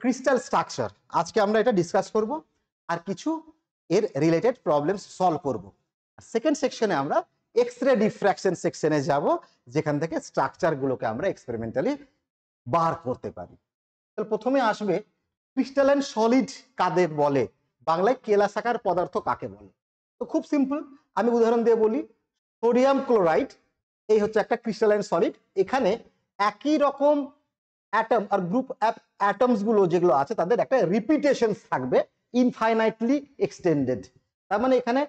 Crystal structure আজকে আমরা এটা ডিসকাস করব আর কিছু এর রিলেটেড প্রবলেমস সলভ করব। সেকেন্ড সেকশনে আমরা এক্স রে ডিফ্র্যাকশন সেকশনে যাব, যেখান থেকে স্ট্রাকচারগুলোকে আমরা এক্সপেরিমেন্টালি বার করতে পারি। তাহলে প্রথমে আসবে ক্রিস্টালাইন সলিড কাদের বলে, বাংলায় কেলাসাকার পদার্থ কাকে বলে। তো খুব সিম্পল, আমি উদাহরণ দিয়ে বলি। সোডিয়াম ক্লোরাইড এই হচ্ছে একটা ক্রিস্টালাইন সলিড। এখানে একই রকম অ্যাটম আর গ্রুপ অ্যাটমস গুলো যেগুলো আছে তাদের একটা রিপিটেশন থাকবে, ইনফাইনাইটলি এক্সটেন্ডেড। তার মানে এখানে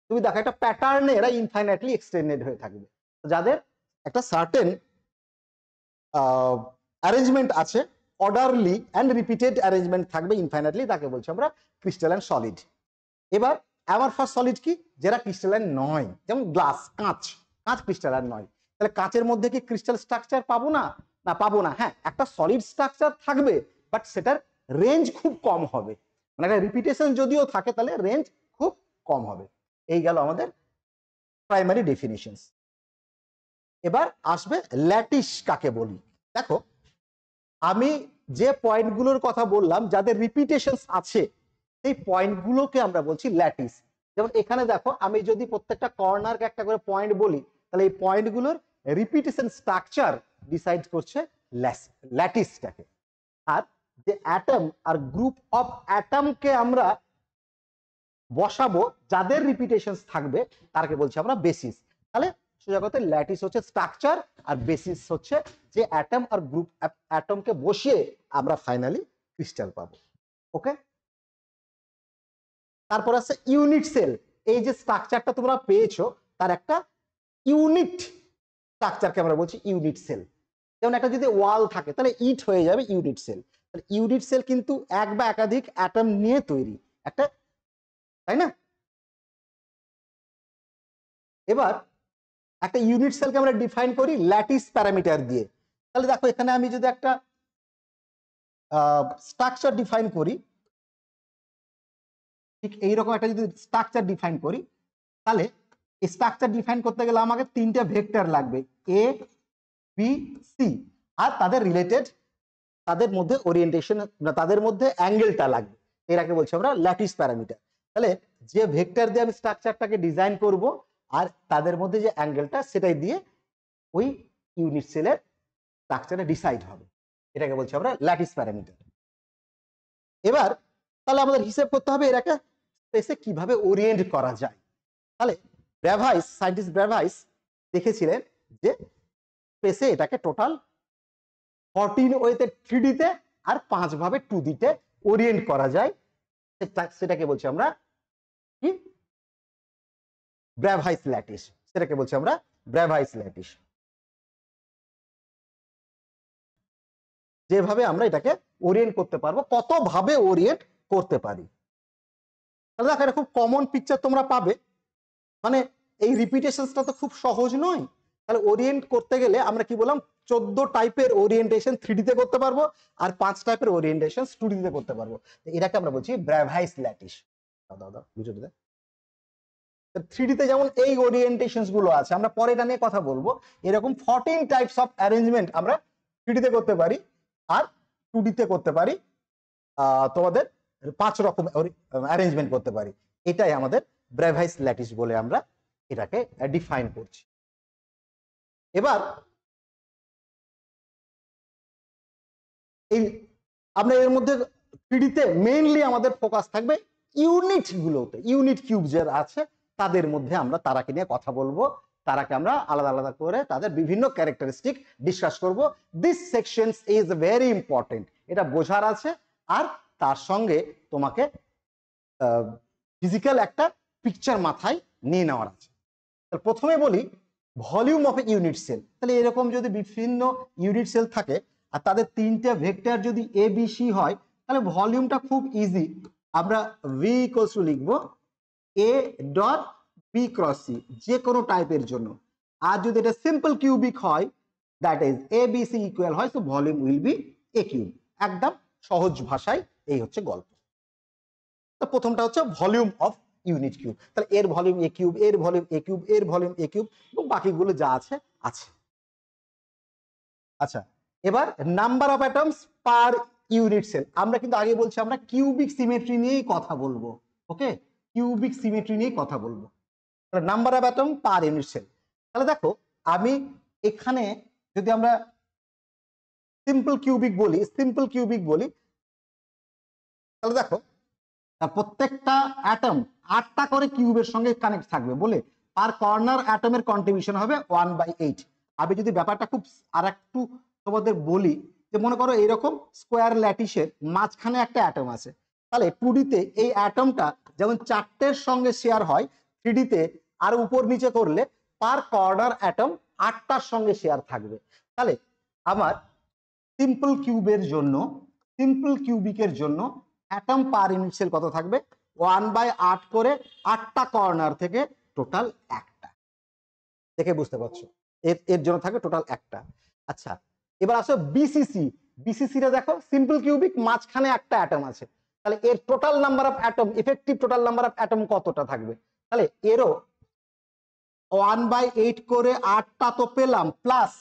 তুমি দেখো একটা প্যাটার্নে এরা ইনফাইনাইটলি এক্সটেন্ডেড হয়ে থাকবে। যাদের একটা সার্টেন অ্যারেঞ্জমেন্ট আছে, অর্ডারলি অ্যান্ড রিপিটেড অ্যারেঞ্জমেন্ট থাকবে ইনফাইনাইটলি, তাকে বলছি আমরা ক্রিস্টালাইন সলিড। এবার অ্যামারফাস সলিড কি, যারা ক্রিস্টালাইন নয়, যেমন গ্লাস, কাঁচ। কাঁচ ক্রিস্টালাইন নয়, তাহলে কাঁচের মধ্যে কি ক্রিস্টাল স্ট্রাকচার পাবো না? না, পাবো না। হ্যাঁ, একটা সলিড স্ট্রাকচার থাকবে, বাট সেটার রেঞ্জ খুব কম হবে। মানে একটা রিপিটেশন যদিও থাকে, তাহলে রেঞ্জ খুব কম হবে। এই গেল আমাদের প্রাইমারি ডেফিনিশনস। এবার আসবে ল্যাটিস কাকে বলি। দেখো, আমি যে পয়েন্টগুলোর কথা বললাম যাদের রিপিটেশনস আছে, সেই পয়েন্টগুলোকে আমরা বলছি ল্যাটিস। যেমন এখানে দেখো, আমি যদি প্রত্যেকটা কর্নারকে একটা করে পয়েন্ট বলি, তাহলে এই পয়েন্টগুলোর রিপিটেশন স্ট্রাকচার ডিসাইড করছে ল্যাটিসটাকে। আর যে অ্যাটম আর গ্রুপ অফ অ্যাটমকে আমরা বসাবো, যাদের রিপিটেশনস থাকবে, তারকে বলছি আমরা বেসিস। তাহলে সোজা কথা, ল্যাটিস হচ্ছে স্ট্রাকচার আর বেসিস হচ্ছে যে অ্যাটম আর গ্রুপ অ্যাটমকে বসিয়ে আমরা ফাইনালি ক্রিস্টাল পাবো। ওকে, তারপর আছে ইউনিট সেল। এই যে স্ট্রাকচারটা তোমরা পেয়েছো, তার একটা ইউনিট স্ট্রাকচারকে আমরা বলছি ইউনিট সেল। যেমন একটা যদি ওয়াল থাকে, তাহলে ইট হয়ে যাবে ইউনিট সেল। তাহলে ইউনিট সেল কিন্তু এক বা একাধিক অ্যাটম নিয়ে তৈরি একটা, তাই না? এবার একটা ইউনিট সেলকে আমরা ডিফাইন করি ল্যাটিস প্যারামিটার দিয়ে। তাহলে দেখো, এখানে আমি যদি একটা স্ট্রাকচার ডিফাইন করি, ঠিক এইরকম একটা যদি স্ট্রাকচার ডিফাইন করি, তাহলে এই স্ট্রাকচার ডিফাইন করতে গেলে আমাকে তিনটে ভেক্টর লাগবে, এ, বি, সি, আর তাদের রিলেটেড, তাদের মধ্যে ওরিয়েন্টেশন, তাদের মধ্যে অ্যাঙ্গেলটা লাগবে। এটাকে বলছি আমরা ল্যাটিস প্যারামিটার। তাহলে যে ভেক্টর দিয়ে আমি স্ট্রাকচারটাকে ডিজাইন করব, আর তাদের মধ্যে যে অ্যাঙ্গেলটা, সেটাই দিয়ে ওই ইউনিট সেলের স্ট্রাকচারে ডিসাইড হবে। এটাকে বলছি আমরা ল্যাটিস প্যারামিটার। এবার তাহলে আমাদের হিসেব করতে হবে এটাকে স্পেসে কিভাবে ওরিয়েন্ট করা যায়। তাহলে ব্র্যাভাইস, সায়েন্টিস্ট ব্র্যাভাইস দেখেছিলেন যে স্পেসে এটাকে টোটাল 14 ওয়েতে 3D তে আর 5 ভাবে 2D তে ওরিয়েন্ট করা যায়। সেটাকে বলছি আমরা কি, ব্র্যাভাইস ল্যাটিস। সেটাকে বলছি আমরা ব্র্যাভাইস ল্যাটিস। যেভাবে আমরা এটাকে ওরিয়েন্ট করতে পারবো, কত ভাবে ওরিয়েন্ট করতে পারি। তাহলে দেখো, এটা খুব কমন পিকচার তোমরা পাবে। মানে এই রিপিটেশনসটা তো খুব সহজ নয়। তাহলে ওরিয়েন্ট করতে গেলে আমরা কি বললাম, 14 টাইপের ওরিয়েন্টেশন 3D তে করতে পারবো, আর 5 টাইপের ওরিয়েন্টেশন 2D তে করতে পারবো। এটাকে আমরা বলছি ব্র্যাভাইস ল্যাটিস। দাদা বুঝতে দে। 3D তে যেমন এই ওরিয়েন্টেশনস গুলো আছে, আমরা পরে এটা নিয়ে কথা বলবো। এরকম 14 টাইপস অফ অ্যারেঞ্জমেন্ট আমরা 3D তে করতে পারি, আর 2D তে করতে পারি। তোমাদের 5 রকম অ্যারেঞ্জমেন্ট করতে পারি। এটাই আমাদের ব্র্যাভাইস ল্যাটিস বলে আমরা এটাকে ডিফাইন করছি। এবার এই আমরা এর মধ্যে 3D তে মেইনলি আমাদের ফোকাস থাকবে ইউনিট গুলোতে। ইউনিট কিউব যারা আছে তাদের মধ্যে আমরা তারাকে নিয়ে কথা বলবো, তারাকে আমরা আলাদা আলাদা করে তাদের বিভিন্ন ক্যারেক্টারিস্টিক ডিসকাস করব। This sections is very important, এটা বোঝার আছে। আর তার সঙ্গে তোমাকে ফিজিক্যাল একটা পিকচার মাথায় নিয়ে নেওয়ার আছে। প্রথমে বলি volume of a unit cell. তাহলে এরকম যদি বিভিন্ন ইউনিট সেল থাকে আর তাদের তিনটে ভেক্টর যদি এ বি সি হয়, তাহলে ভলিউমটা খুব ইজি। আমরা ভি ইকুয়ালস টু লিখবো A dot B cross C, যে কোনো টাইপের জন্য। আর যদি এটা সিম্পল কিউবিক হয়, that is A B C equal হয়, so volume will be A cube. একদম সহজ ভাষায় এই হচ্ছে গল্প। তো প্রথমটা হচ্ছে ভলিউম অফ ইউনিট কিউব। তাহলে এর ভলিউম এ কিউব, এর ভলিউম এ কিউব, এর ভলিউম এ কিউব, এবং বাকিগুলো যা আছে আছে। আচ্ছা, এবার number of atoms per unit cell. আমরা কিন্তু আগে বলছি আমরা কিউবিক সিমেট্রি নিয়েই কথা বলবো। ওকে, কিউবিক সিমেট্রি নিয়েই কথা বলবো। তাহলে number of atom per unit cell. তাহলে দেখো আমি এখানে যদি আমরা সিম্পল কিউবিক বলি তাহলে দেখো প্রত্যেকটা অ্যাটম 8টা করে কিউবের সঙ্গে কানেক্ট থাকবে বলে পার কর্নার অ্যাটমের কন্ট্রিবিউশন হবে 1/8। আমি যদি ব্যাপারটা খুব আর একটু তোমাদের বলি যে মনে করো এইরকম স্কোয়ার ল্যাটিসের মাঝখানে একটা অ্যাটম আছে, তাহলে 2D তে এই অ্যাটমটা যেমন 4টের সঙ্গে শেয়ার হয়, 3D তে আর উপর নিচে করলে পার কর্নার অ্যাটম 8টার সঙ্গে শেয়ার থাকবে। তাহলে আমার সিম্পল কিউবিকের জন্য অ্যাটম পার ইউনিট সেল কত থাকবে? 1/8 করে 8টা কর্নার থেকে টোটাল একটা। দেখে বুঝতে পারছো এর জন্য থাকবে টোটাল একটা। আচ্ছা এবার আসো বিসিসি টা দেখো সিম্পল কিউবিক মাঝখানে একটা অ্যাটম আছে, তাহলে এর total number of atom, effective total number of atom কতটা থাকবে? তাহলে এরও 1/8 করে 8টা তো পেলাম, প্লাস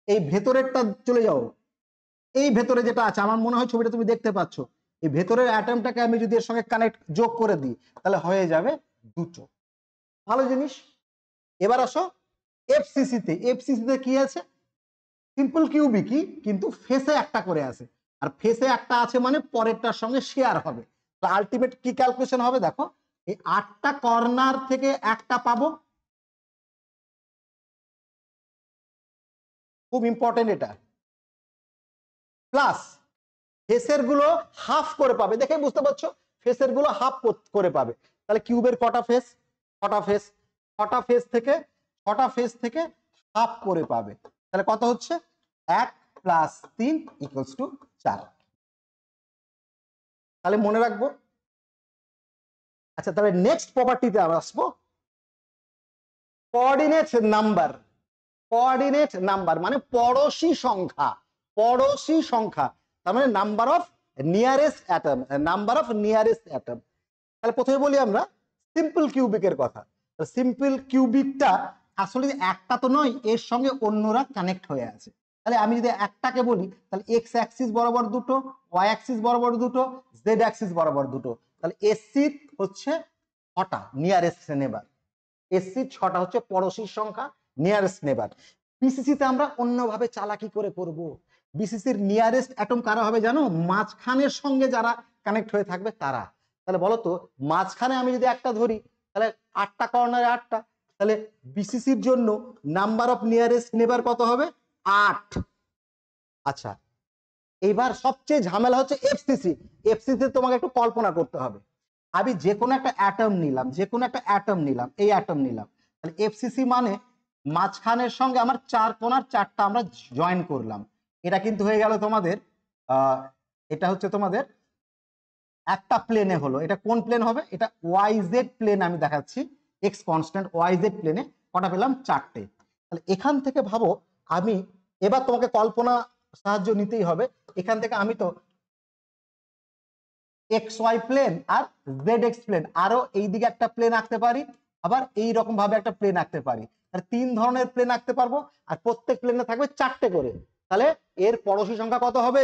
এই ভেতরেরটা চলে যাও, এই ভেতরে যেটা আছে আমার মনে হয় ছবিটা তুমি দেখতে পাচ্ছ, এই ভেতরের অ্যাটমটাকে আমি যদি এর সঙ্গে কানেক্ট যোগ করে দিই তাহলে হয়ে যাবে 2টো। ভালো জিনিস। এবার আসো এফসিসিতে কি আছে? সিম্পল কিউবিকই, কিন্তু ফেসে একটা করে আছে, আর ফেসে একটা আছে মানে পরেরটার সঙ্গে শেয়ার হবে। তো আলটিমেট কি ক্যালকুলেশন হবে দেখো, এই 8টা কর্নার থেকে একটা পাবো, খুব ইম্পর্টেন্ট এটা, প্লাস ফেসের গুলো হাফ করে পাবে। দেখে বুঝতে পারছো ফেসের গুলো হাফ করে পাবে। তাহলে কিউবের কটা ফেস? ছটা ফেস থেকে হাফ করে পাবে। তাহলে কত হচ্ছে? 1 + 3 = 4। তাহলে মনে রাখবো। আচ্ছা তাহলে নেক্সট প্রপার্টিতে আমরা আসবো, কোঅর্ডিনেট নাম্বার মানে পড়োশী সংখ্যা। তার মানে নাম্বার অফ নিয়ারেস্ট অ্যাটম। তাহলে প্রথমে বলি আমরা সিম্পল কিউবিকের কথা। সিম্পল কিউবিকটা আসলে একটা তো নয়, এর সঙ্গে অন্যরা কানেক্ট হয়ে আছে। তাহলে আমি যদি একটাকে বলি তাহলে এক্স অ্যাক্সিস বরাবর দুটো, ওয়াই অ্যাক্সিস বরাবর দুটো, জেড অ্যাক্সিস বরাবর দুটো। তাহলে এসসি হচ্ছে 6টা নিয়ারেস্ট নেবার, এসসি 6টা হচ্ছে পড়োশীর সংখ্যা, নিয়ারেস্ট নেবার। বিসিসিতে আমরা অন্যভাবে চালাকি করে করব। বিসিসির নিয়ারেস্ট অ্যাটম কারা হবে জানো? মাঝখানের সঙ্গে যারা কানেক্ট হয়ে থাকবে তারা। তাহলে বলো তো মাঝখানে আমি যদি একটা ধরি তাহলে 8টা কর্নারে 8টা, তাহলে বিসিসির জন্য নাম্বার অফ নিয়ারেস্ট নেবার কত হবে? 8। আচ্ছা এবার সবচেয়ে ঝামেলা হচ্ছে এফসিসি তোমাকে একটু কল্পনা করতে হবে। আমি যে কোনো একটা অ্যাটম নিলাম, এই অ্যাটম নিলাম, তাহলে এফসিসি মানে মাঝখানের সঙ্গে আমার 4 কোণার 4টা আমরা জয়েন করলাম। এটা কিন্তু হয়ে গেল তোমাদের এটা হচ্ছে তোমাদের একটা প্লেনে হলো। এটা কোন প্লেন হবে? এটা ওয়াইজেড প্লেন। আমি দেখাচ্ছি এক্স কনস্ট্যান্ট ওয়াইজেড প্লেনে কটা পেলাম? 4টে। তাহলে এখান থেকে ভাবো, আমি এবার তোমাকে কল্পনা সাহায্য নিতেই হবে। এখান থেকে আমি তো এক্স ওয়াই প্লেন আর জেড এক্স প্লেন, আরো এইদিকে একটা প্লেন আঁকতে পারি, আবার এই রকম ভাবে একটা প্লেন আঁকতে পারি। আর 3 ধরনের প্লেন আঁকতে পারবো, আর প্রত্যেক প্লেনে থাকবে 4টে করে। তাহলে এর পড়োশী সংখ্যা কত হবে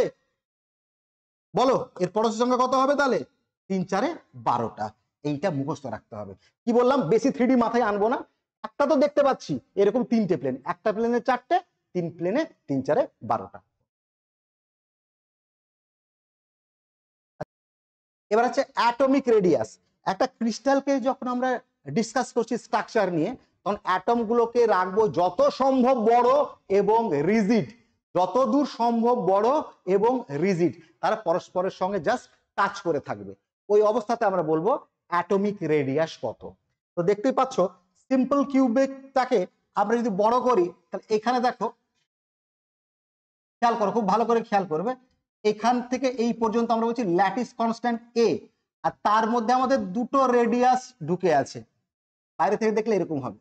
বলো? এর পড়োশী সংখ্যা কত হবে? তাহলে 3 4 12টা। এইটা মুখস্থ রাখতে হবে। কি বললাম? বেশি 3D মাথায় আনবো না। একটা তো দেখতে পাচ্ছি এরকম 3টে প্লেন, একটা প্লেনে 4টে, 3 প্লেনে 3 4 12টা। এবার হচ্ছে অ্যাটমিক রেডিয়াস। একটা ক্রিস্টালকে যখন আমরা ডিসকাস করছি স্ট্রাকচার নিয়ে, তখন অ্যাটম গুলোকে রাখবো যত সম্ভব বড় এবং রিজিড, যতদূর সম্ভব বড় এবং রিজিড, তারা পরস্পরের সঙ্গে জাস্ট টাচ করে থাকবে। ওই অবস্থাতে আমরা বলবো অ্যাটমিক রেডিয়াস কত। তো দেখতেই পাচ্ছ সিম্পল কিউবিকটাকে আমরা যদি বড় করি তাহলে এখানে দেখো, খেয়াল করো, খুব ভালো করে খেয়াল করবে, এখান থেকে এই পর্যন্ত আমরা বলছি ল্যাটিস কনস্ট্যান্ট এ, আর তার মধ্যে আমাদের দুটো রেডিয়াস ঢুকে আছে। বাইরে থেকে দেখলে এরকম হবে।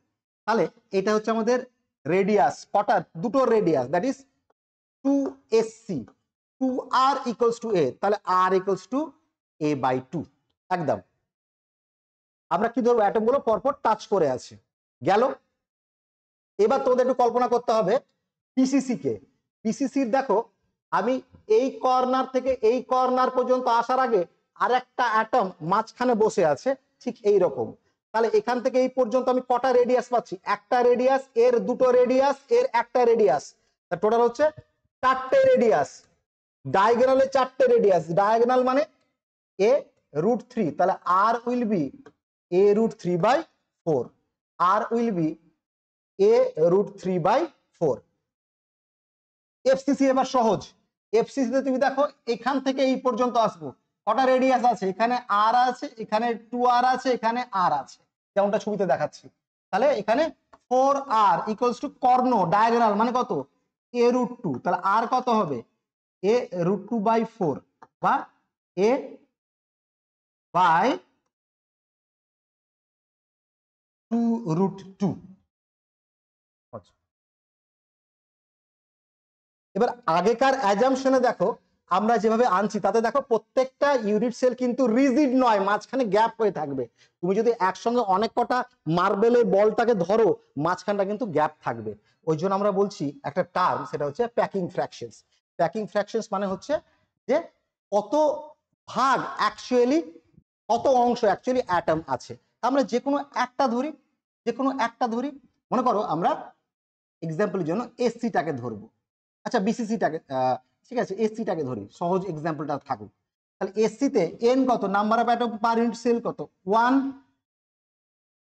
তাহলে এটা হচ্ছে আমাদের রেডিয়াস, কটা? দুটো radius, that is 2SC, 2R = A। তাহলে R = A/2 একদম। আমরা কি ধরবো? অ্যাটম গুলো পরপর টাচ করে আছে, গেল। এবার তোমাদের একটু কল্পনা করতে হবে পিসিসি কে। পিসিসির দেখো আমি এই কর্নার থেকে এই কর্নার পর্যন্ত আসার আগে আর একটা অ্যাটম মাঝখানে বসে আছে ঠিক এই রকম। তাহলে এখান থেকে এই পর্যন্ত আমি কটা রেডিয়াস পাচ্ছি? একটা রেডিয়াস, এর দুটো রেডিয়াস, এর একটা রেডিয়াস, টোটাল হচ্ছে 4টে রেডিয়াস। ডায়াগোনালে 4টে রেডিয়াস, ডায়াগোনাল মানে a √3, তাহলে r will be a √3/4, r will be a √3/4। FCC এবার সহজ। এফসিসি তে তুমি দেখো এখান থেকে এই পর্যন্ত আসবো, কটা রেডিয়াস আছে? এখানে আর আছে, এখানে 2r আছে, এখানে আর আছে, যেমনটা ছবিতে দেখাচ্ছি। তাহলে এখানে 4r = কর্ণ, ডায়াগোনাল মানে কত? a √2, তাহলে আর কত হবে? a √2/4 বা a √2। এবার আগেকার অ্যাজাম্পশনে দেখো আমরা যেভাবে আনছি তাতে দেখো প্রত্যেকটা ইউনিট সেল কিন্তু রিজিড নয়, মাঝখানে গ্যাপ হয়ে থাকবে। তুমি যদি একসঙ্গে অনেক কটা মার্বেলের বলটাকে ধরো, মাঝখানটা কিন্তু গ্যাপ থাকবে। ওই জন্য আমরা বলছি একটা টার্ম, সেটা হচ্ছে প্যাকিং ফ্র্যাকশনস। প্যাকিং ফ্র্যাকশনস মানে হচ্ছে যে কত ভাগ অ্যাকচুয়ালি, কত অংশ অ্যাকচুয়ালি অ্যাটম আছে। আমরা যে কোনো একটা ধরি, মনে করো আমরা এক্সাম্পলের জন্য এসসিটাকে ধরবো, আচ্ছা বিসিসিটাকে, ঠিক আছে এসসিটাকে ধরি, সহজ এক্সাম্পলটা থাকুক। তাহলে এসসিতে এন কত? Number of atom per unit cell কত? 1,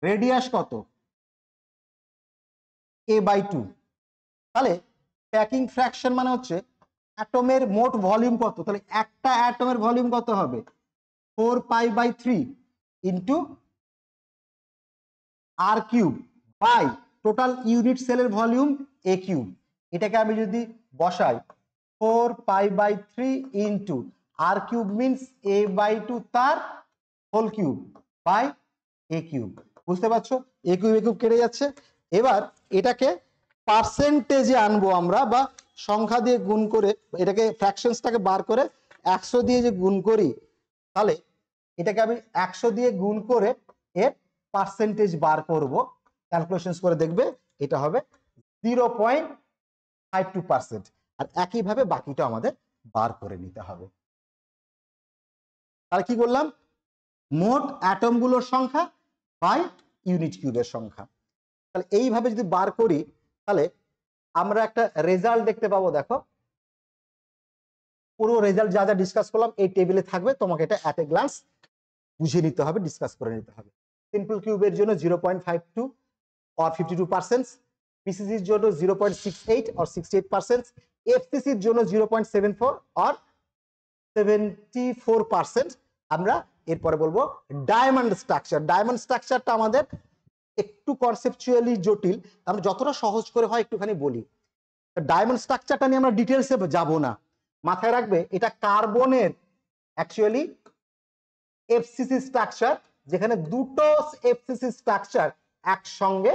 রেডিয়াস কত? a/2। তাহলে প্যাকিং ফ্র্যাকশন মানে হচ্ছে অ্যাটমের মোট ভলিউম কত? তাহলে একটা অ্যাটমের ভলিউম কত হবে? 4π/3 into r³ by total unit সেলের ভলিউম a³। এটাকে আমি যদি বসাই 4π/3 ইন্টু r³ মিনস a/2 তার হোল কিউব বাই a³। বুঝতে পারছো? a³ কেটে যাচ্ছে। এবার এটাকে পার্সেন্টেজে আনবো আমরা, বা সংখ্যা দিয়ে গুণ করে, এটাকে ফ্র্যাকশনসটাকে বার করে 100 দিয়ে যে গুণ করি, তাহলে এটাকে আমি 100 দিয়ে গুণ করে এর পার্সেন্টেজ বার করব। ক্যালকুলেশনস করে দেখবে এটা হবে 0.52%। আর একইভাবে বাকিটা আমাদের বার করে নিতে হবে। তাহলে কি করলাম? মোট অ্যাটমগুলোর সংখ্যা বাই ইউনিট কিউবের সংখ্যা। তাহলে এইভাবে যদি বার করি তাহলে আমরা একটা রেজাল্ট দেখতে পাবো। দেখো পুরো রেজাল্ট যা যা ডিসকাস করলাম এই টেবিলে থাকবে, তোমাকে এটা অ্যাট এ গ্লান্স বুঝে নিতে হবে, ডিসকাস করে নিতে হবে। সিম্পল কিউবের জন্য 0.52 or 52%, পিসিসির জন্য 0.68 or 68%, এফসিসির জন্য 0.74 or 74%। আমরা এরপরে বলবো ডায়মন্ড স্ট্রাকচার। ডায়মন্ড স্ট্রাকচারটা আমাদের একটু কনসেপচুয়ালি জটিল, আমরা যতটা সহজ করে হয় একটুখানি বলি। ডায়মন্ড স্ট্রাকচারটা নিয়ে আমরা ডিটেলসে যাব না, মাথায় রাখবে এটা কার্বনের অ্যাকচুয়ালি এফসিসি স্ট্রাকচার, যেখানে দুটো এফসিসি স্ট্রাকচার একসঙ্গে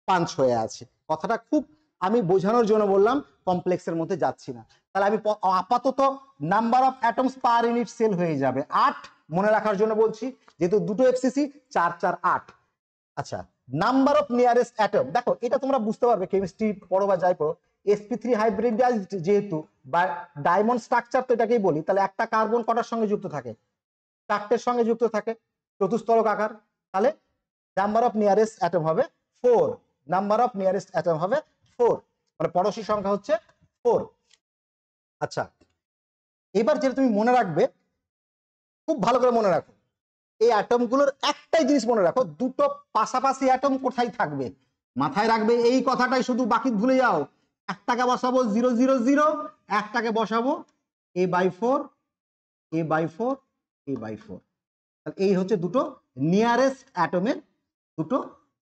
পাঞ্চ হয়ে আছে। কথাটা খুব আমি বোঝানোর জন্য বললাম, কমপ্লেক্সের মধ্যে যাচ্ছি না। তাহলে আমি আপাতত number of atoms per unit cell হয়ে যাবে 8, মনে রাখার জন্য বলছি, যেহেতু দুটো এফসিসি 4 4 8। আচ্ছা, নাম্বার অফ নিয়ারেস্ট অ্যাটম, দেখো এটা তোমরা বুঝতে পারবে কেমিস্ট্রি পড়ো বা যাই পড়ো। sp3 হাইব্রিডাইজড যেহেতু বা ডায়মন্ড স্ট্রাকচার, তো এটাকেই বলি। তাহলে একটা কার্বন কটার সঙ্গে যুক্ত থাকে? 4টের সঙ্গে যুক্ত থাকে, চতুস্তলক আকার। তাহলে নাম্বার অফ নিয়ারেস্ট অ্যাটম হবে 4, নাম্বার অফ নিয়ারেস্ট অ্যাটম হবে 4, মানে পড়োশী সংখ্যা হচ্ছে 4। আচ্ছা, এবার যেটা তুমি মনে রাখবে, খুব ভালো করে মনে রাখো, এই অ্যাটমগুলোর একটাই জিনিস মনে রাখো, দুটো পাশাপাশি অ্যাটম কোথায় থাকবে মাথায় রাখবে, এই কথাটাই শুধু, বাকি ভুলে যাও। একটাকে বসাবো 0 0 0, একটাকে বসাবো a/4 a/4 a/4। এই হচ্ছে দুটো নিয়ারেস্ট অ্যাটমের, দুটো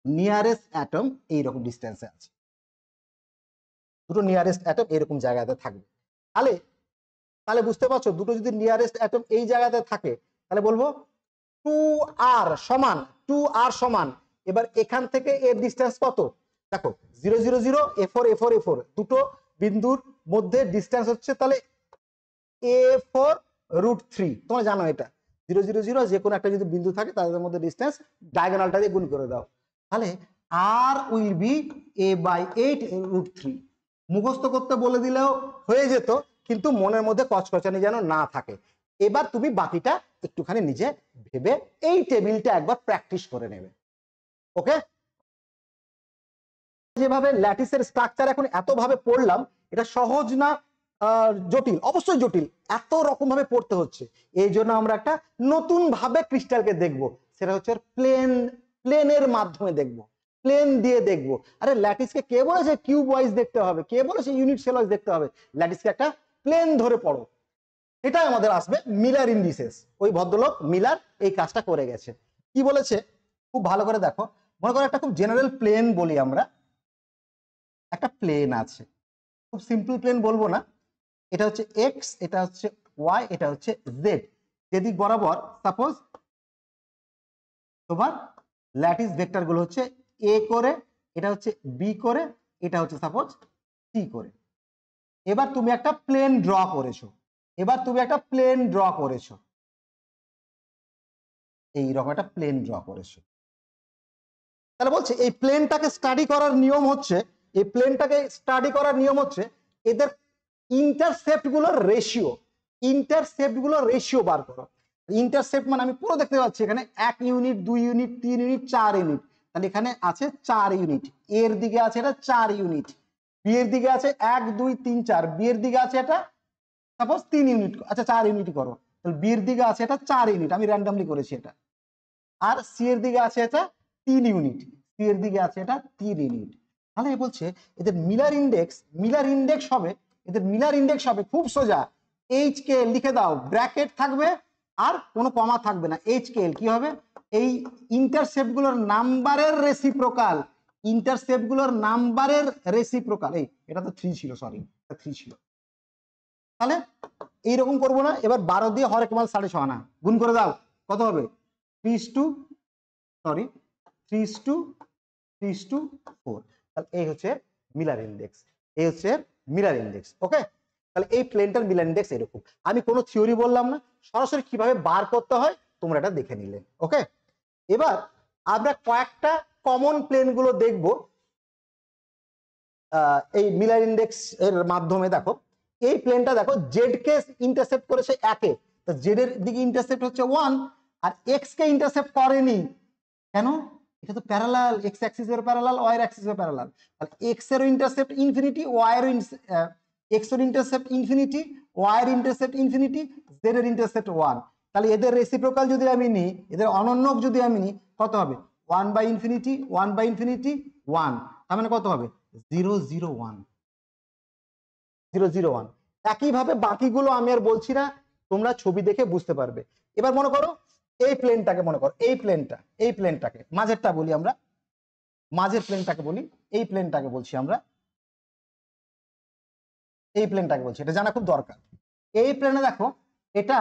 নিয়ারেস্ট অ্যাটম এইরকম ডিস্টেন্সে আছে, দুটো নিয়ারেস্ট অ্যাটম এরকম জায়গাতে থাকবে। তাহলে তাহলে বুঝতে পারছো, দুটো যদি নিয়ারেস্ট অ্যাটম এই জায়গাতে থাকে তাহলে বলবো 2r সমান 2r সমান। এবার এখান থেকে এর ডিস্টেন্স কত? দেখো 0 0 0 a4 a4 a4, দুটো বিন্দুর মধ্যে ডিস্টেন্স হচ্ছে তাহলে a4 √3। তোমরা জানো এটা 0 0 0, যে কোনো একটা যদি বিন্দু থাকে তাদের মধ্যে ডিস্টেন্স ডায়াগোনালটা দিয়ে গুণ করে দাও, তাহলে r উইল বি a/8 √3। মুখস্থ করতে বলে দিলেও হয়ে যেত, কিন্তু মনের মধ্যে কচকচানি যেন না থাকে। এবার তুমি বাকিটা একটুখানি নিজে ভেবে এই টেবিলটা একবার প্র্যাকটিস করে নেবে। ওকে, যেভাবে ল্যাটিসের স্ট্রাকচার এখন এত ভাবে পড়লাম, এটা সহজ না জটিল? অবশ্যই জটিল, এত রকম ভাবে পড়তে হচ্ছে। এই জন্য আমরা একটা নতুন ভাবে ক্রিস্টালকে দেখব, সেটা হচ্ছে প্লেনের মাধ্যমে দেখব, প্লেন দিয়ে দেখব। আরে ল্যাটিসকে কে বলেছে কিউব ওয়াইজ দেখতে হবে, কে বলেছে ইউনিট সেল ওয়াইজ দেখতে হবে? ল্যাটিসকে একটা প্লেন ধরে পড়ো, এটাই আমাদের আসবে মিলার ইন্ডিসেস। ওই ভদ্রলোক মিলার এই কাজটা করে গেছে। কি বলেছে খুব ভালো করে দেখো। মনে করো একটা খুব জেনারেল প্লেন বলি আমরা, একটা প্লেন আছে, খুব সিম্পল প্লেন বলবো না, এটা হচ্ছে এক্স, এটা হচ্ছে ওয়াই, এটা হচ্ছে জেড। যেদিক বরাবর সাপোজ তোমার ল্যাটিস ভেক্টর গুলো হচ্ছে এ করে, এটা হচ্ছে বি করে, এটা হচ্ছে সাপোজ সি করে। এবার তুমি একটা প্লেন ড্র করেছো, এইরকম একটা প্লেন ড্র করেছো। তাহলে বলছে এই প্লেনটাকে স্টাডি করার নিয়ম হচ্ছে, এদের ইন্টারসেপ্ট গুলোর রেশিও বার করো। ইন্টারসেপ্ট মানে আমি পুরো দেখতে পাচ্ছি এখানে 1 ইউনিট, 2 ইউনিট, 3 ইউনিট, 4 ইউনিট, তাহলে এখানে আছে 4 ইউনিট, এর দিকে আছে এটা 4 ইউনিট, বি এর দিকে আছে 1 2 3 4, বি এর দিকে আছে এটা সাপোজ 3 ইউনিট, আচ্ছা 4 ইউনিট করো, তাহলে বি এর দিকে আছে এটা 4 ইউনিট, আমি র্যান্ডমলি করেছি এটা। আর সি এর দিকে আছে এটা 3 ইউনিট, সি এর দিকে আছে এটা 3 ইউনিট। তাহলে বলছে এদের মিলার ইন্ডেক্স হবে খুব সোজা, এইচ কে লিখে দাও, ব্র্যাকেট থাকবে আর কোনো কমা থাকবে না। এইচ কে এল কি হবে? এই ইন্টারসেপ্ট গুলোর নাম্বারের রেসিপ্রোকাল। এই এটা তো 3 ছিল, সরি এটা 3 ছিল। তাহলে এইরকম করবো না, এবার 12 দিয়ে হরেক মাল 6.5 আনা গুণ করে দাও, কত হবে? 3:4। তাহলে এই হচ্ছে মিলার ইন্ডেক্স, ওকে। তাহলে এই প্লেনটার মিলার ইন্ডেক্স এরকম। আমি কোনো থিওরি বললাম না, সরাসরি কিভাবে বার করতে হয় তোমরা এটা দেখে নিলে, ওকে। এবার আমরা কয়েকটা কমন প্লেন গুলো দেখবো এই মিলার ইন্ডেক্স এর মাধ্যমে। দেখো এই প্লেনটা দেখো, জেড কে ইন্টারসেপ্ট করেছে 1 এ, তো জেড এর দিকে ইন্টারসেপ্ট হচ্ছে 1, আর এক্স কে ইন্টারসেপ্ট করেনি কেন? এটা তো প্যারালাল, এক্স অ্যাক্সিসের প্যারালাল, ওয়াই এর অ্যাক্সিসের প্যারালাল। তাহলে এক্স এর ইন্টারসেপ্ট ইনফিনিটি, ওয়াই এর এক্স এর ইন্টারসেপ্ট ইনফিনিটি, ওয়াই এর ইন্টারসেপ্ট ইনফিনিটি, জেড এর ইন্টারসেপ্ট 1। তাহলে এদের রেসিপ্রোকাল যদি আমি নিই, এদের অনন্যক যদি আমি নিই, কত হবে? 1/ইনফিনিটি 1/ইনফিনিটি 1, তার মানে কত হবে? 0 0 1 0 0 1। একইভাবে বাকিগুলো আমি আর বলছি না, তোমরা ছবি দেখে বুঝতে পারবে। এবার মনে করো এই প্লেনটাকে, এই প্লেনটাকে মাঝেরটা বলি আমরা, মাঝের প্লেনটাকে বলি, এই প্লেনটাকে বলছি আমরা, এটা জানা খুব দরকার। এই প্লেনে দেখো এটা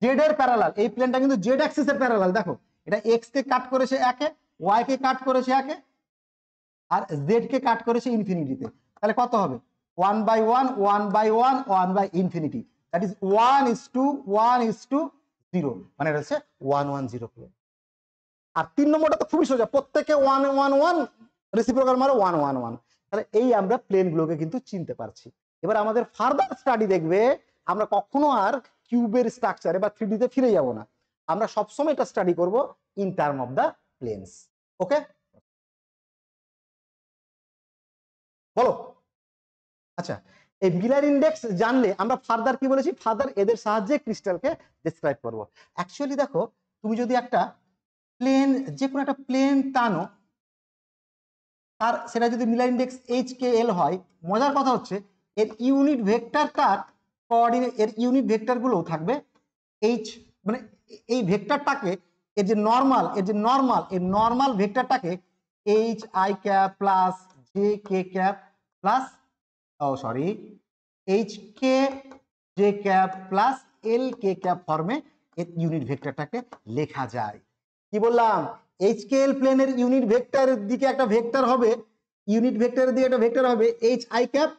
জেড এর প্যারালাল, এই প্লেনটা কিন্তু জেড অ্যাক্সিসের প্যারালাল। দেখো এটা এক্স কে কাট করেছে 1 এ, ওয়াই কে কাট করেছে 1 এ, আর জেড কে কাট করেছে ইনফিনিটিতে। তাহলে কত হবে? 1/1 1/1 1/ইনফিনিটি, দ্যাট ইজ 1:1:0, মানে এটা হচ্ছে 1 1 0 প্লেন। আর 3 নম্বরটা তো খুবই সোজা, প্রত্যেকে 1 1 1, রেসিপ্রোকাল মানে 1 1 1। তাহলে এই আমরা প্লেন গুলোকে কিন্তু চিনতে পারছি। এবার আমাদের ফার্দার স্টাডি দেখবে, আমরা কখনো আর কিউবের স্ট্রাকচারে বা 3D তে ফিরে যাব না, আমরা সবসময় এটা স্টাডি করব in term of the planes, okay. বলো। আচ্ছা, এই মিলার ইন্ডেক্স জানলে আমরা ফার্দার কি বলেছি, ফার্দার এদের সাহায্যে ক্রিস্টালকে ডেসক্রাইব করব। অ্যাকচুয়ালি দেখো, তুমি যদি একটা প্লেন, যে কোনো একটা প্লেন টানো, আর সেটা যদি মিলার ইন্ডেক্স HKL হয়, মজার কথা হচ্ছে এর ইউনিট ভেক্টরটার কোঅর্ডিনেট, এর ইউনিট ভেক্টর গুলো থাকবে H, মানে এই ভেক্টরটাকে, এর যে নর্মাল ভেক্টরটাকে HI cap plus JK cap plus HK J cap plus LK cap ফর্মে এর ইউনিট ভেক্টরটাকে লেখা যায়। কি বললাম? HKL প্লেনের ইউনিট ভেক্টরের দিকে একটা ভেক্টর হবে, HI cap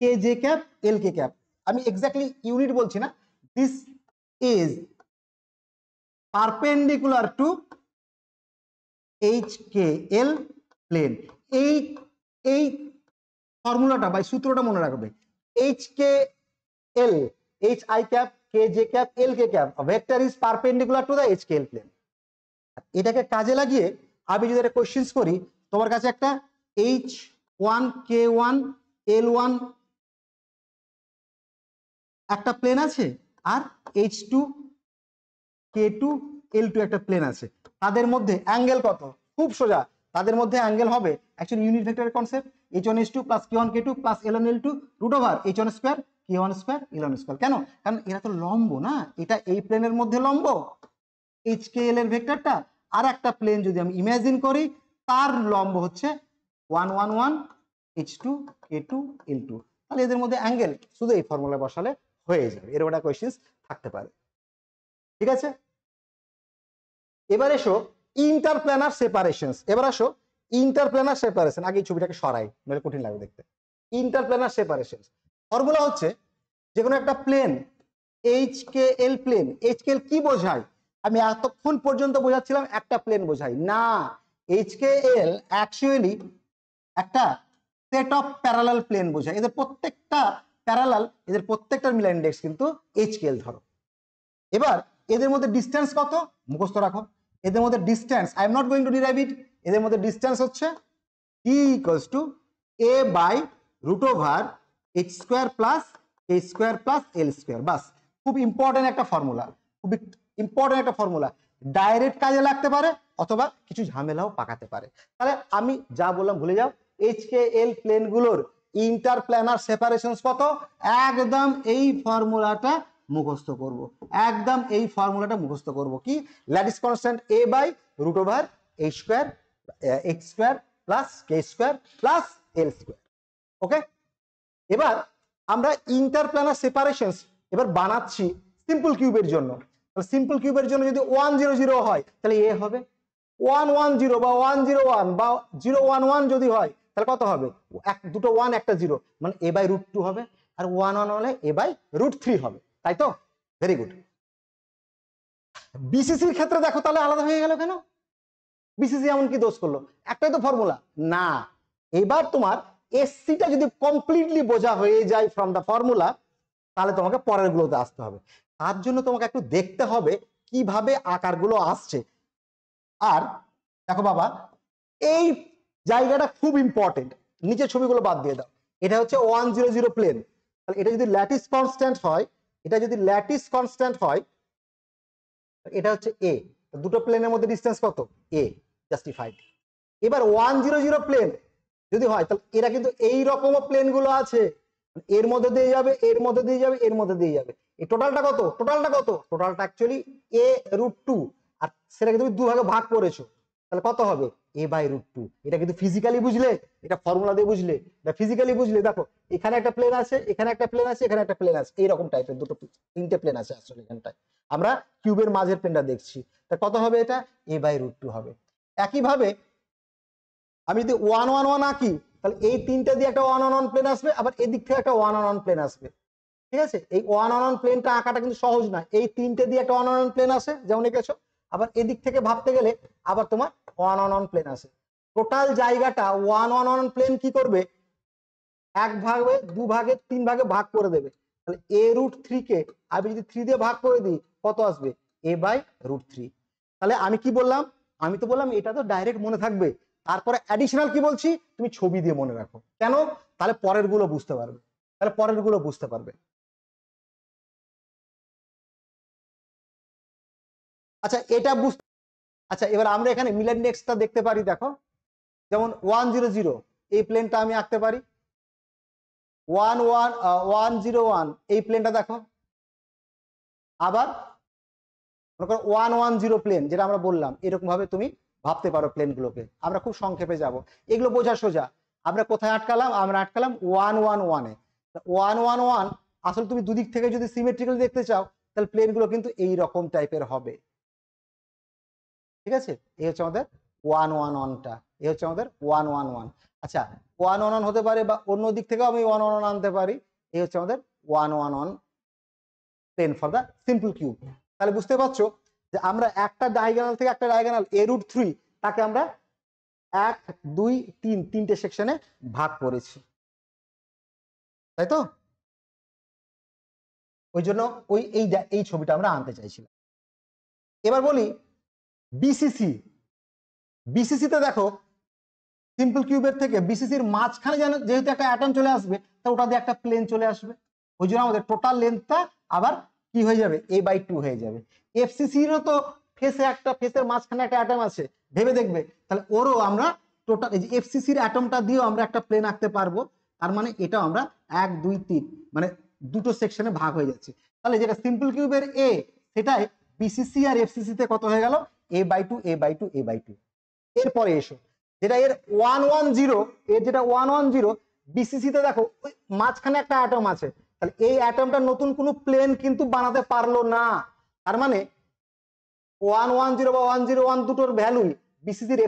KJ cap LK cap. আমি এক্স্যাক্টলি ইউনিট বলছি না, this is perpendicular to HKL plane. এই ফর্মুলাটা বা সূত্রটা মনে রাখবে, HK L, H I cap, K J cap, L K cap. A vector is perpendicular to the HKL plane. এটাকে কাজে লাগিয়ে আমি যদি একটা কোশ্চেন্স করি, তোমার কাছে একটা H1 K1 L1 একটা প্লেন আছে, আর H2 K2 L2 একটা প্লেন আছে, তাদের মধ্যে অ্যাঙ্গেল কত? খুব সোজা, তাদের মধ্যে অ্যাঙ্গেল হবে অ্যাকচুয়ালি ইউনিট ভেক্টরের concept, H1 H2 plus K1 K2 plus L1 L2 root over H1 square K1 square L1 square. কেন? কারণ এরা তো লম্ব না, এটা এই প্লেনের মধ্যে লম্ব HKL এর ভেক্টরটা, আর একটা প্লেন যদি আমি ইমাজিন করি তার লম্ব হচ্ছে 1 1 1 H2 K2 L2, তাহলে এদের মধ্যে অ্যাঙ্গেল শুধু এই ফর্মুলা বসালে হয়ে যাবে। এর একটা কোশ্চেন থাকতে পারে, ঠিক আছে? এবার এসো ইন্টারপ্ল্যানার সেপারেশনস। এবার আসো ইন্টারপ্ল্যানার সেপারেশন। আগে এই ছবিটাকে সরাই, নইলে কঠিন লাগবে দেখতে। ইন্টারপ্ল্যানার সেপারেশনস ফর্মুলা হচ্ছে যে কোনো একটা প্লেন HKL প্লেন, HKL কি বোঝায়? আমি এতক্ষণ পর্যন্ত বোঝাচ্ছিলাম একটা প্লেন বোঝাই না, HKL অ্যাকচুয়ালি একটা সেট অফ প্যারালাল প্লেন বোঝায়। এদের প্রত্যেকটা প্যারালাল, এদের প্রত্যেকটার মিলা ইন্ডেক্স কিন্তু HKL ধরো। এবার এদের মধ্যে ডিসটেন্স কত মুখস্থ রাখো। এদের মধ্যে distance, I am not going to derive it, এদের মধ্যে ডিসটেন্স হচ্ছে T equals to A by root over H square plus K square plus L square. বাস, খুব ইম্পর্টেন্ট একটা ফর্মুলা, খুব ইম্পর্টেন্ট একটা ফর্মুলা, ডাইরেক্ট কাজে লাগতে পারে অথবা কিছু ঝামেলাও পাকাতে পারে। তাহলে আমি যা বললাম ভুলে যাও। HKL প্লেনগুলোর ইন্টারপ্ল্যানার সেপারেশনস কত? একদম এই ফর্মুলাটা মুখস্থ করব, একদম এই ফর্মুলাটা মুখস্থ করব। কি? Lattice constant A by root over H square H square plus K square plus L square. Okay, এবার আমরা ইন্টারপ্ল্যানার সেপারেশনস এবার বানাচ্ছি সিম্পল কিউবের জন্য। সিম্পল কিউবের জন্য যদি 1 0 0 হয় তাহলে A হবে, 1 1 0 বা 1 0 1 বা 0 1 1 যদি হয় তাহলে কত হবে? দুটো 1 একটা 0, মানে A বাই রুট 2 হবে, আর 1 1 হলে A বাই রুট 3 হবে, তাই তো? Very good. বিসিসির ক্ষেত্রে দেখো তাহলে আলাদা হয়ে গেল কেন? বিসিসি এমন কি দোষ করলো? একটাই তো ফর্মুলা না। এবার তোমার এসসিটা যদি কমপ্লিটলি বোঝা হয়ে যায় ফ্রম দ্য ফর্মুলা, তাহলে তোমাকে পরের গুলোতে আসতে হবে। তার জন্য তোমাকে একটু দেখতে হবে কিভাবে আকারগুলো আসছে। আর দেখো বাবা, এই জায়গাটা খুব ইম্পর্টেন্ট, নিচে ছবিগুলো বাদ দিয়ে দাও। এটা হচ্ছে 1 0 0 প্লেন, তাহলে এটা যদি ল্যাটিস কনস্ট্যান্ট হয়, এটা যদি ল্যাটিস কনস্ট্যান্ট হয়, এটা হচ্ছে A, দুটো প্লেনের মধ্যে ডিসটেন্স কত? A, justified. এবার 1 0 0 প্লেন যদি হয় তাহলে এরা কিন্তু এই রকম প্লেন গুলো আছে, এর মধ্যে দিয়ে যাবে, এর মধ্যে দিয়ে যাবে, এর মধ্যে দিয়ে যাবে। এই টোটালটা কত? টোটালটা কত? টোটালটা অ্যাকচুয়ালি A রুট 2, আর সেটাকে তুমি দুভাগে ভাগ করেছো, তাহলে কত হবে? A by root 2। এটা কিন্তু ফিজিক্যালি বুঝলে, এটা ফর্মুলা দিয়ে বুঝলে, এটা ফিজিক্যালি বুঝলে। দেখো এখানে একটা প্লেন আছে, এখানে একটা প্লেন আছে, এখানে একটা প্লেন আছে, এইরকম টাইপের দুটো তিনটে প্লেন আছে আসলে এখানটায়। আমরা কিউবের মাঝের প্লেনটা দেখছি, তা কত হবে? এটা A বাই রুট 2 হবে। একইভাবে আমি যদি 1 1 1 আঁকি, তাহলে এই তিনটা দিয়ে একটা 1 1 1 প্লেন আসবে, আবার এদিক থেকে একটা 1 1 1 প্লেন আসবে, ঠিক আছে? এই 1 1 1 প্লেনটা আঁকাটা কিন্তু সহজ না, এই তিনটে দিয়ে একটা 1 1 1 প্লেন আসে যেমন এঁকেছো, আবার এদিক থেকে ভাবতে গেলে আবার তোমার 1 1 1 প্লেন আসে। টোটাল জায়গাটা 1 1 1 প্লেন কি করবে? এক ভাগে, দু ভাগে, তিন ভাগে ভাগ করে দেবে। তাহলে A রুট 3 কে আমি যদি 3 দিয়ে ভাগ করে দিই কত আসবে? A by root 3। তাহলে আমি কি বললাম? আমি তো বললাম এটা তো ডাইরেক্ট মনে থাকবে, তারপরে অ্যাডিশনাল কি বলছি? তুমি ছবি দিয়ে মনে রাখো। কেন? তাহলে পরের গুলো বুঝতে পারবে, তাহলে পরের গুলো বুঝতে পারবে। আচ্ছা এটা বুঝতে, আচ্ছা এবার আমরা এখানে মিল ইন্ডেক্সটা দেখতে পারি। দেখো যেমন 1 0 0 এই প্লেনটা আমি আঁকতে পারি, 1 1 1 0 1 এই প্লেনটা দেখো। আবার 1 1 0 প্লেন যেটা আমরা বললাম, এরকম ভাবে তুমি ভাবতে পারো প্লেনগুলোকে। আমরা খুব সংক্ষেপে যাব, এগুলো বোঝা সোজা। আমরা কোথায় আটকালাম? আমরা আটকালাম 1 1 1 এ। 1 1 1 আসলে তুমি দুদিক থেকে যদি সিমেট্রিক্যাল দেখতে চাও তাহলে প্লেনগুলো কিন্তু এই রকম টাইপের হবে, ঠিক আছে? এই হচ্ছে আমাদের 1 1 1টা, এই হচ্ছে আমাদের 1 1 1। আচ্ছা 1 1 1 হতে পারে বা অন্য দিক থেকেও আমি 1 1 1 আনতে পারি। এই হচ্ছে আমাদের 1 1 1 plane for the simple cube. তাহলে বুঝতে পারছো যে আমরা একটা ডায়াগোনাল থেকে একটা ডায়াগোনাল A রুট 3 তাকে আমরা 1 2 3 তিনটে সেকশনে ভাগ করেছি, তাই তো? ওই জন্য এই ছবিটা আমরা আনতে চাইছিলাম। এবার বলি বিসিসি। বিসিসিতে দেখো সিম্পল কিউবের থেকে বিসিসির মাঝখানে যেহেতু একটা অ্যাটম চলে আসবে, তা ওটা দিয়ে একটা প্লেন চলে আসবে, ওই জন্য আমাদের টোটাল লেন্থটা আবার কি হয়ে যাবে, a/2 হয়ে যাবে। এফসিসিরও তো ফেসের মাঝখানে একটা অ্যাটম আছে, ভেবে দেখবে, তাহলে ওরও আমরা টোটাল এই যে এফসিসির অ্যাটমটা দিয়েও আমরা একটা প্লেন আঁকতে পারবো। তার মানে এটা আমরা 1 2 3 মানে দুটো সেকশনে ভাগ হয়ে যাচ্ছে। তাহলে যেটা সিম্পল কিউবের এ, সেটাই বিসিসি আর এফসিসি তে কত হয়ে গেল, a/2 a/2 a/2। এরপরে এসো যেটা এর 110, এর যেটা 110 বিসিসি তে দেখো মাঝখানে একটা অ্যাটম আছে, তাহলে এই অ্যাটমটা নতুন কোনো প্লেন কিন্তু বানাতে পারলো না। তার মানে 110 বা 101 দুটোর ভ্যালুই বিসিসির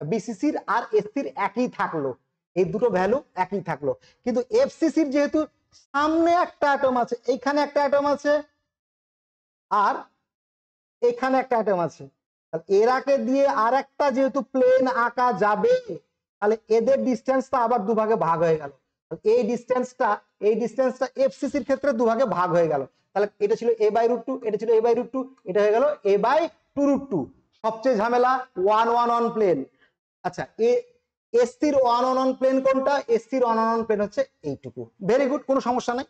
বিসিসির আর এসসির একই থাকলো, এই দুটো ভ্যালু একই থাকলো। কিন্তু এফসিসির যেহেতু সামনে একটা অ্যাটম আছে, এইখানে একটা অ্যাটম আছে আর এখানে একটা অ্যাটম আছে, এরাকে দিয়ে আর একটা যেহেতু প্লেন আঁকা যাবে, তাহলে এদের ডিস্টেন্সটা আবার দুভাগে ভাগ হয়ে গেল। এই ডিস্টেন্সটা এফসিসির ক্ষেত্রে দুভাগে ভাগ হয়ে গেল। তাহলে এটা ছিল a/√2, এটা ছিল a/√2, এটা হয়ে গেল a/2√2। সবচেয়ে ঝামেলা 111 প্লেন। আচ্ছা, এসসির 111 প্লেন কোনটা? এসসির 111 প্লেন হচ্ছে এইটুকু। ভেরি গুড, কোনো সমস্যা নাই।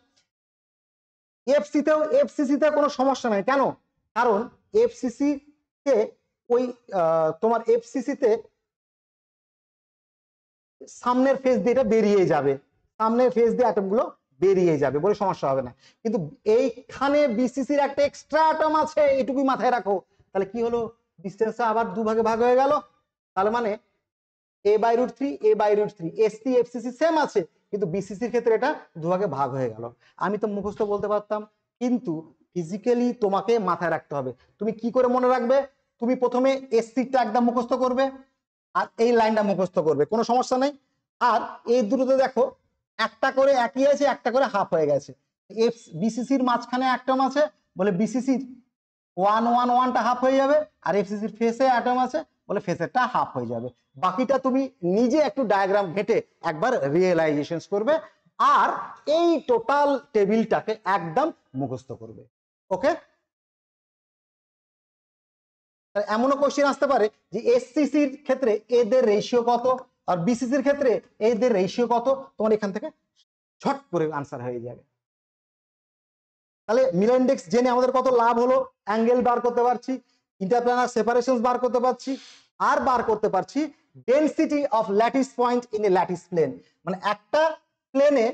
এফসিসিতে কোনো সমস্যা নাই, কেন? কারণ এফসিসি তে ওই তোমার এফসিসিতে সামনের ফেস দিয়ে এটা বেরিয়ে যাবে, সামনের ফেস দিয়ে অ্যাটম গুলো বেরিয়ে যাবে বলে সমস্যা হবে না। কিন্তু এইখানে বিসিসির একটা এক্সট্রা অ্যাটম আছে, এটুকুই মাথায় রাখো। তাহলে কি হলো, ডিসটেন্সটা আবার দুভাগে ভাগ হয়ে গেল। তাহলে মানে a/√3 a/√3, SC FCC same আছে, কিন্তু বিসিসির ক্ষেত্রে এটা দুভাগে ভাগ হয়ে গেল। আমি তো মুখস্থ বলতে পারতাম, কিন্তু ফিজিক্যালি তোমাকে মাথায় রাখতে হবে। তুমি কি করে মনে রাখবে? তুমি প্রথমে এসসিটা একদম মুখস্থ করবে আর এই লাইনটা মুখস্থ করবে, কোনো সমস্যা নেই। আর এই দুটোতে দেখো একটা করে একই আছে, একটা করে হাফ হয়ে গেছে। বিসিসির মাঝখানে অ্যাটম আছে বলে বিসিসির 111টা হাফ হয়ে যাবে, আর এফসিসির ফেসে অ্যাটম আছে বলে ফেসেরটা হাফ হয়ে যাবে। বাকিটা তুমি নিজে একটু ডায়াগ্রাম ঘেটে একবার রিয়েলাইজেশন করবে আর এই টোটাল টেবিলটাকে একদম মুখস্থ করবে। ওকে, এমনও কোশ্চেন আসতে পারে যে এসসিসির ক্ষেত্রে এদের রেশিও কত আর বিসিসির ক্ষেত্রে এদের রেশিও কত, তোমার এখান থেকে ঝট করে আনসার হয়ে যাবে। তাহলে মিলার ইন্ডেক্স জেনে আমাদের কত লাভ হলো, অ্যাঙ্গেল বার করতে পারছি, ইন্টারপ্ল্যানার সেপারেশনস বার করতে পারছি, আর বার করতে পারছি density of lattice point in a lattice plane. মানে একটা প্লেনে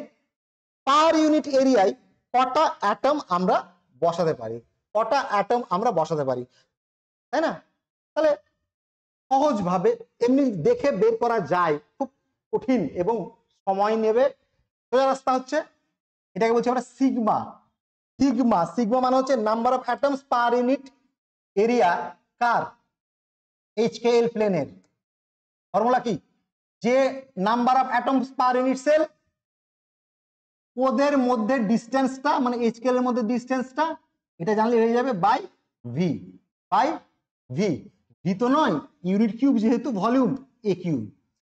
পার ইউনিট এরিয়ায় কটা অ্যাটম আমরা বসাতে পারি, কটা অ্যাটম আমরা বসাতে পারি, তাই না? তাহলে সহজ ভাবে এমনি দেখে বের করা যায়, খুব কঠিন এবং সময় নেবে। সোজা রাস্তা হচ্ছে, এটাকে বলছি আমরা সিগমা। সিগমা সিগমা মানে হচ্ছে number of atoms per unit area কার, এইচকেএল প্লেনের। ফর্মুলা কি? যে number of atoms per unit cell, ওদের মধ্যে ডিস্টেন্সটা মানে এইচকেএল এর মধ্যে ডিস্টেন্সটা, এটা জানলে হয়ে যাবে by V. By V, V তো নয়, ইউনিট কিউব যেহেতু ভলিউম এ কিউব।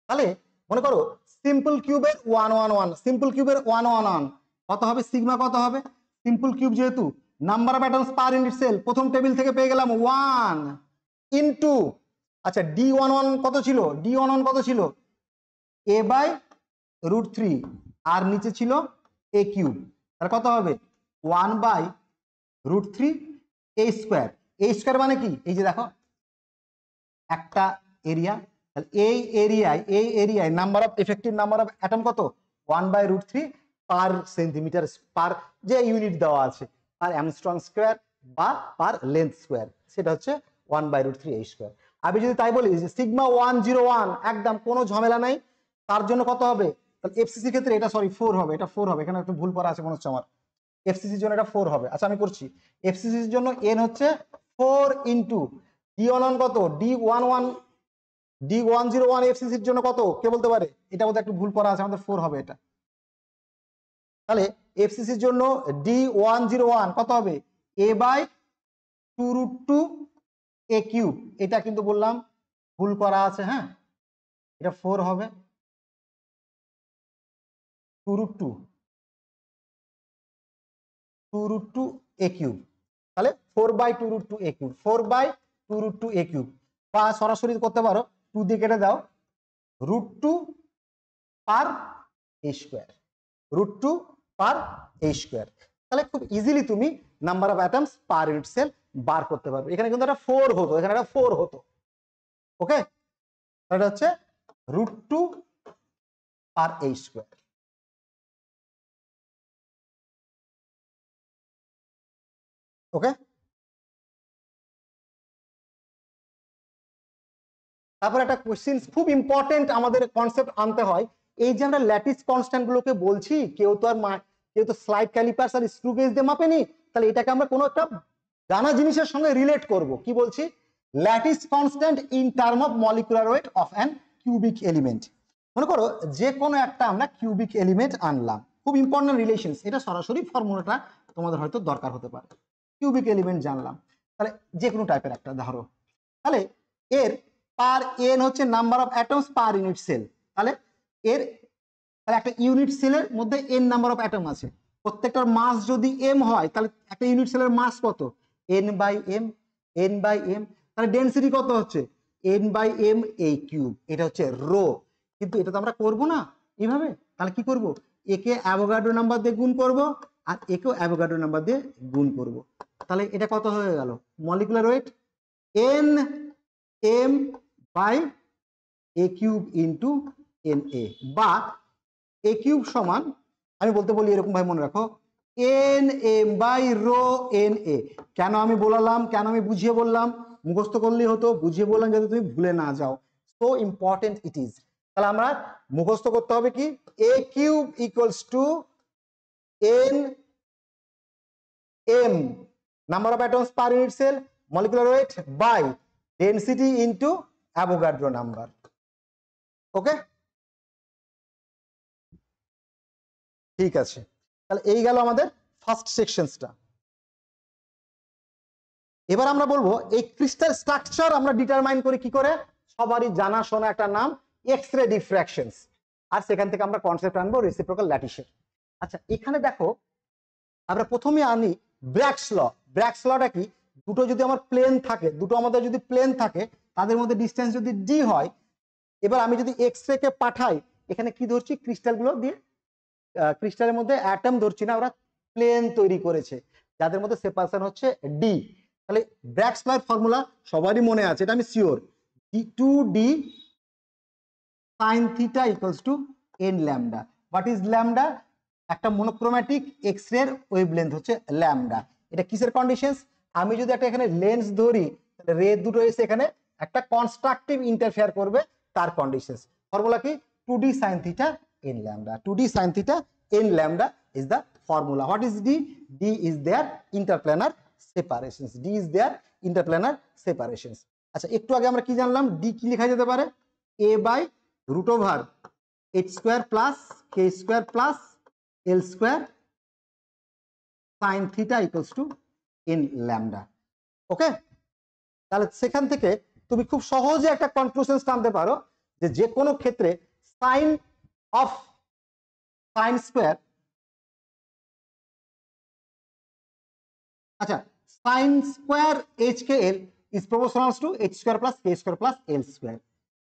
তাহলে মনে করো সিম্পল কিউবের 111, সিম্পল কিউবের 111 কত হবে, সিগমা কত হবে? সিম্পল কিউব যেহেতু number of atoms per unit cell, প্রথম টেবিল থেকে পেয়ে গেলাম 1 ইনটু, আচ্ছা d11 কত ছিল, d11 কত ছিল, a/√3, আর নিচে ছিল a কিউব, তাহলে কত হবে 1/√3 a স্কোয়ার। a স্কোয়ার মানে কি, এই যে দেখো একটা এরিয়া, তাহলে এই এরিয়ায় number of effective number of atom কত, 1/√3 পার সেন্টিমিটার, পার যে ইউনিট দেওয়া আছে, পার অ্যামস্ট্রং স্কোয়ার বা পার লেন্থ স্কোয়ার, সেটা হচ্ছে 1/√3 a স্কোয়ার। আমি যদি তাই বলি যে সিগমা 101, একদম কোনো ঝামেলা নাই, তার জন্য কত হবে, তাহলে এফসিসির ক্ষেত্রে এটা সরি 4 হবে, এটা 4 হবে, এখানে একটু ভুল করা আছে মনে হচ্ছে আমার। এফসিসির জন্য এটা 4 হবে। আচ্ছা আমি করছি, এফসিসির জন্য এন হচ্ছে 4 ইন্টু d11 কত, d101 এফসিসির জন্য কত, কে বলতে পারে? এটা বোধহয় একটু ভুল করা আছে, আমাদের 4 হবে এটা। তাহলে এফসিসির জন্য d101 কত হবে, a/2√2 a কিউব। এটা কিন্তু বললাম ভুল করা আছে, হ্যাঁ, এটা 4 হবে 2√2 2√2 a কিউব, তাহলে 4/2√2 a কিউব, 4/2√2 a কিউব, বা সরাসরি করতে পারো 2 দিয়ে কেটে দাও, √2 per a square, √2 per a square. তাহলে খুব ইজিলি তুমি number of atoms per unit cell বার করতে পারবে। এখানে কিন্তু একটা 4 হতো, এখানে একটা 4 হতো। ওকে, এটা হচ্ছে √2 পার a স্কয়ার। ওকে, তারপর একটা কোশ্চেন খুব ইম্পর্টেন্ট আমাদের কনসেপ্ট আনতে হয়। এই যে আমরা ল্যাটিস কনস্ট্যান্ট গুলোকে বলছি, কেউ তো স্লাইড ক্যালিপার্স আর স্ক্রু গেজ দিয়ে মাপেনি, তাহলে এটাকে আমরা কোনো একটা জানা জিনিসের সঙ্গে রিলেট করব। কি বলছি? Lattice constant in term of molecular weight of an cubic element. মনে করো যে কোনো একটা আমরা কিউবিক এলিমেন্ট আনলাম, খুব ইম্পর্টেন্ট রিলেশনস, এটা সরাসরি ফর্মুলাটা তোমাদের হয়তো দরকার হতে পারে। কিউবিক এলিমেন্ট জানলাম, তাহলে যে কোনো টাইপের একটা ধরো, তাহলে এর পার এন হচ্ছে number of atoms per unit cell. তাহলে এর একটা ইউনিট সেলের মধ্যে এন নাম্বার অফ অ্যাটম আছে, প্রত্যেকটার মাস যদি এম হয়, তাহলে একটা ইউনিট সেলের মাস কত? n/m, n/m। তাহলে ডেনসিটি কত হচ্ছে? n/m a cube. এটা হচ্ছে রো। কিন্তু এটা তো আমরা করব না এইভাবে, তাহলে কি করব? একে অ্যাভোগাড্রো নাম্বার দিয়ে গুণ করব, আর একেও অ্যাভোগাড্রো নাম্বার দিয়ে গুণ করব। তাহলে এটা কত হয়ে গেল? Molecular weight n m by a cube into na, বা a কিউব সমান, আমি বলতে বলি এরকম ভাবে মনে রাখো, nm বাই রো na। কেন আমি বললাম, কেন আমি বুঝিয়ে বললাম? মুখস্থ করলেই হতো, বুঝিয়ে বললাম যাতে তুমি ভুলে না যাও। So important it is. তাহলে আমরা মুখস্থ করতে হবে কি? a cube equals to nm number of atoms per unit cell, molecular weight by density into Avogadro number. Okay, ঠিক আছে। তাহলে এই গেল আমাদের ফার্স্ট সেকশনসটা। এবার আমরা বলবো এই ক্রিস্টাল স্ট্রাকচার আমরা ডিটারমাইন করি কি করে? সবারই জানা শোনা একটা নাম, এক্স রে ডিফ্র্যাকশনস। আর সেখান থেকে আমরা কনসেপ্ট আনবো রেসিপ্রোকাল ল্যাটিসের। আচ্ছা, এখানে দেখো আমরা প্রথমে আনি ব্র্যাগস ল। ব্র্যাগস লটা কি? দুটো যদি আমার প্লেন থাকে, দুটো আমাদের যদি প্লেন থাকে, তাদের মধ্যে ডিস্টেন্স যদি ডি হয়, এবার আমি যদি এক্স রে কে পাঠাই, এখানে কি ধরছি? ক্রিস্টালগুলো দিয়ে, ক্রিস্টালের মধ্যে অ্যাটম ধরছি না, ওরা প্লেন তৈরি করেছে যাদের মধ্যে সেপারেশন হচ্ছে ডি। তাহলে ব্র্যাগস ল ফর্মুলা সবারই মনে আছে, এটা আমি sure, 2d sin theta equals to n lambda. What is lambda? একটা মনোক্রোম্যাটিক এক্স রে ওয়েভলেন্থ হচ্ছে ল্যামডা। এটা কিসের কন্ডিশনস? আমি যদি একটা এখানে লেন্স ধরি, তাহলে রে দুটো এসে এখানে একটা কনস্ট্রাকটিভ ইন্টারফেয়ার করবে, তার কন্ডিশনস। ফর্মুলা কি? 2d sin theta n lambda. 2d sin theta n lambda is the formula. What is d? d is their interplanar separations. d is their interplanar separations. আচ্ছা, একটু আগে আমরা কি জানলাম? d কি লেখা যেতে পারে? a by root over h square plus k square plus l square sin theta equals to n lambda. ওকে, তাহলে সেখান থেকে তুমি খুব সহজে একটা কনক্লুশন টানতে পারো যে যে কোনো ক্ষেত্রে সাইন অফ সাইন স্কোয়ার, আচ্ছা, sine square H K L is proportional to H square plus K square plus L square.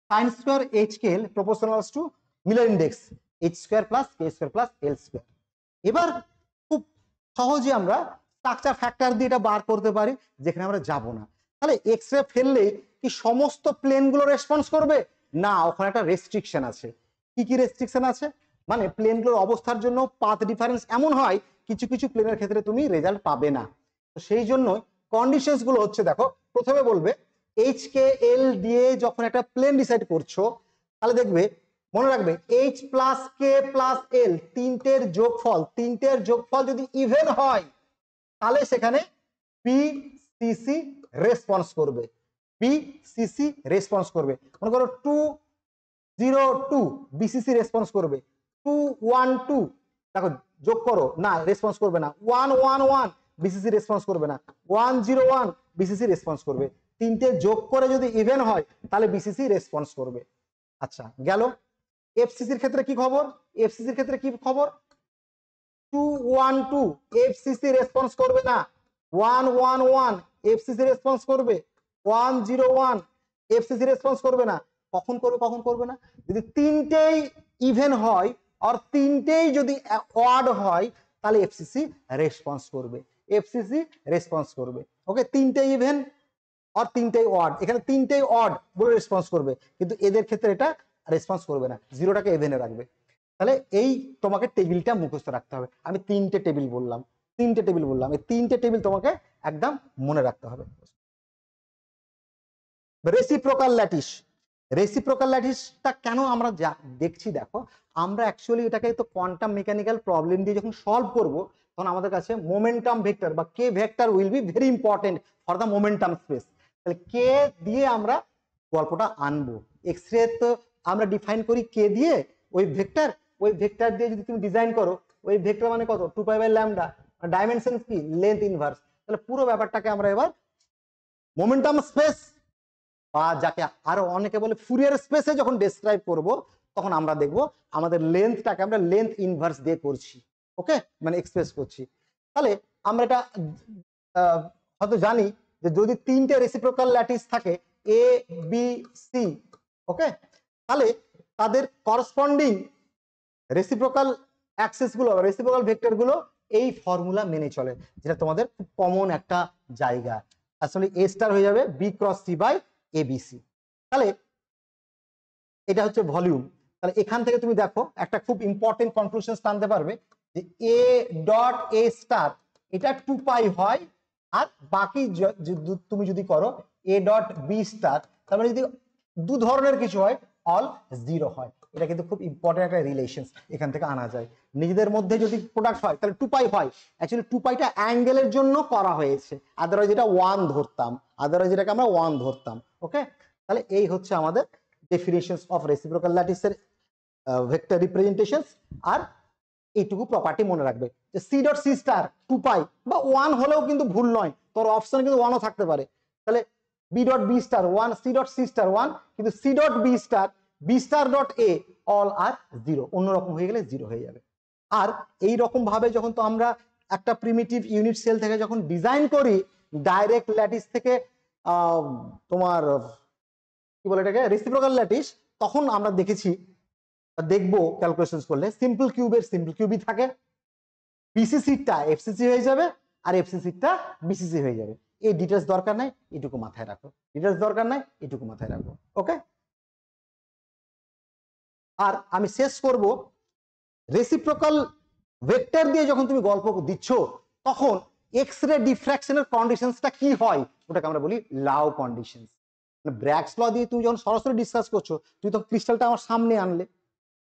Sine square H K L proportional to Miller index H square plus K square plus L square. এবার খুব সহজে আমরা structure factor দিয়ে এটা বার করতে পারি, যেখানে আমরা যাব না। তাহলে এক্স রে ফেললেই কি সমস্ত প্লেনগুলো রেসপন্স করবে? না, ওখানে একটা রেস্ট্রিকশন আছে। কি কি রেস্ট্রিকশন আছে? মানে প্লেনগুলোর অবস্থার জন্য পাথ ডিফারেন্স এমন হয়, কিছু কিছু প্লেনের ক্ষেত্রে তুমি রেজাল্ট পাবে না। তো সেই জন্য কন্ডিশনস গুলো হচ্ছে, দেখো প্রথমে বলবে এইচ কে এল দিয়ে যখন একটা প্লেন ডিসাইড করছো, তাহলে দেখবে, মনে রাখবে H plus k plus L তিনটের যোগফল যদি ইভেন হয়, তাহলে সেখানে বিসিসি রেসপন্স করবে। বিসিসি রেসপন্স করবে। মনে করো 202 বিসিসি রেসপন্স করবে, 212 দেখো যোগ করো, না রেসপন্স করবে না, 111 বিসিসি রেসপন্স করবে না, 101 বিসিসি রেসপন্স করবে। তিনটে যোগ করে যদি ইভেন হয়, তাহলে বিসিসি রেসপন্স করবে। আচ্ছা, গেল। এফসিসির ক্ষেত্রে কি খবর? এফসিসির ক্ষেত্রে কি খবর? 212 এফসিসি রেসপন্স করবে না, 111 এফসিসি রেসপন্স করবে, 101 এফসিসি রেসপন্স করবে না। কখন করবে কখন করবে না? যদি তিনটেই ইভেন হয় আর তিনটেই যদি অড হয় তাহলে এফসিসি রেসপন্স করবে, এফসিসি রেসপন্স করবে। ওকে, তিনটে ইভেন আর তিনটেই অড, এখানে তিনটেই অড বলে রেসপন্স করবে, কিন্তু এদের ক্ষেত্রে এটা রেসপন্স করবে না, জিরোটাকে ইভেনে রাখবে। তাহলে এই তোমাকে টেবিলটা মুখস্থ রাখতে হবে। আমি তিনটে টেবিল বললাম, তিনটে টেবিল বললাম, এই তিনটে টেবিল তোমাকে একদম মনে রাখতে হবে। রেসিপ্রোকাল ল্যাটিস, রেসিপ্রোকাল ল্যাটিসটা কেন আমরা দেখছি দেখো, আমরা অ্যাকচুয়ালি এটাকে তো কোয়ান্টাম মেকানিক্যাল প্রবলেম দিয়ে যখন সলভ করব তখন আমাদের কাছে মোমেন্টাম ভেক্টর বা K vector will be very important for the momentum space. তাহলে কে দিয়ে আমরা গল্পটা আনবো। এক্স রে তো আমরা ডিফাইন করি কে দিয়ে, ওই ভেক্টর দিয়ে যদি তুমি ডিজাইন করো, ওই ভেক্টর মানে কত, 2π/λ, ডাইমেনশন কি, লেন্থ ইনভার্স। তাহলে পুরো ব্যাপারটাকে আমরা এবার মোমেন্টাম স্পেস বা যাকে আরো অনেকে বলে ফুরিয়ার স্পেসে যখন ডেসক্রাইব করব তখন আমরা দেখব আমাদের লেন্থটাকে আমরা লেন্থ ইনভার্স দিয়ে করছি, ওকে, মানে এক্সপ্রেস করছি। তাহলে আমরা এটা হয়তো জানি যে যদি তিনটে রেসিপ্রোকাল ল্যাটিস থাকে এ বি সি, ওকে, তাহলে তাদের করসপন্ডিং রেসিপ্রোকাল অ্যাক্সিস গুলো, রেসিপ্রোকাল ভেক্টর গুলো এই ফর্মুলা মেনে চলে, যেটা তোমাদের খুব কমন একটা জায়গা। আসলে এ স্টার হয়ে যাবে B cross C by ABC. তাহলে এটা হচ্ছে ভলিউম। তাহলে এখান থেকে তুমি দেখো একটা খুব ইম্পর্টেন্ট কনক্লুশন টানতে পারবে যে এ ডট এ স্টার এটা 2π হয়, আর বাকি তুমি যদি করো এ ডট বি স্টার, তারপরে যদি দু ধরনের কিছু হয় অল জিরো হয়। এটা কিন্তু খুব ইম্পর্টেন্ট একটা রিলেশন এখান থেকে আনা যায়। নিজেদের মধ্যে যদি প্রোডাক্ট হয় তাহলে 2π হয়, অ্যাকচুয়ালি 2πটা অ্যাঙ্গেলের জন্য করা হয়েছে, আদারওয়াইজ এটা 1 ধরতাম, আদারওয়াইজ এটাকে আমরা 1 ধরতাম। ওকে, তাহলে এই হচ্ছে আমাদের ডেফিনেশনস অফ রেসিপ্রোকাল ল্যাটিসের ভেক্টর রিপ্রেজেন্টেশনস। আর এইটুকু প্রপার্টি মনে রাখবে যে সি ডট সি স্টার 2π বা 1 হলেও কিন্তু ভুল নয়, তোর অপশন কিন্তু 1ও থাকতে পারে। তাহলে B dot B star 1, C dot C star 1, কিন্তু C dot B star dot A all are 0, অন্যরকম হয়ে গেলে 0 হয়ে যাবে। আর এই রকম ভাবে যখন তো আমরা একটা প্রিমিটিভ ইউনিট সেল থেকে যখন ডিজাইন করি ডাইরেক্ট ল্যাটিস থেকে তোমার কি বলে এটাকে রেসিপ্রোকাল ল্যাটিস, তখন আমরা দেখেছি দেখবো ক্যালকুলেশন করলে সিম্পল কিউবের সিম্পল কিউবই থাকে, বিসিসিটা এফসিসি হয়ে যাবে আর এফসিসিটা বিসিসি হয়ে যাবে। এই ডিটেলস দরকার নাই, এটুকু মাথায় রাখো, ডিটেলস দরকার নাই, এটুকু মাথায় রাখো। ওকে, আর আমি শেষ করব রেসিপ্রোকাল ভেক্টর দিয়ে যখন তুমি গল্প দিচ্ছ তখন এক্স রে ডিফ্র্যাকশনের কন্ডিশনসটা কি হয় ওটাকে আমরা বলি লাউ কন্ডিশনস। মানে ব্র্যাগস ল দিয়ে তুমি যখন সরাসরি ডিসকাস করছো, তুমি তো ক্রিস্টালটা আমার সামনে আনলে,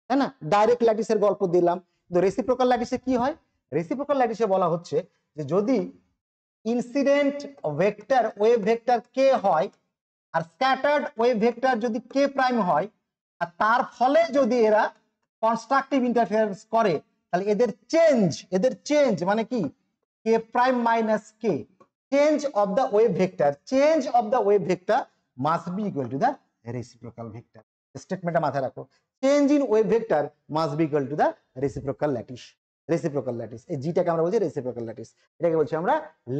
তাই না, ডাইরেক্ট ল্যাটিসের গল্প দিলাম। কিন্তু রেসিপ্রোকাল ল্যাটিসে কি হয়, রেসিপ্রোকাল ল্যাটিসে বলা হচ্ছে যে যদি ইনসিডেন্ট ভেক্টর ওয়েভ ভেক্টর কে হয় আর স্ক্যাটার্ড ওয়েভ ভেক্টর যদি কে প্রাইম হয়, আর তার ফলে যদি এরা কনস্ট্রাকটিভ ইন্টারফারেন্স করে, তাহলে এদের চেঞ্জ মানে কি, k prime minus k, change of the wave vector must be equal to the reciprocal vector. স্টেটমেন্টটা মাথায় রাখো, change in wave vector must be equal to the reciprocal lattice. Reciprocal lattice, এই জিটাকে আমরা বলছি রেসিপ্রোকাল ল্যাটিস, এটাকে বলছি আমরা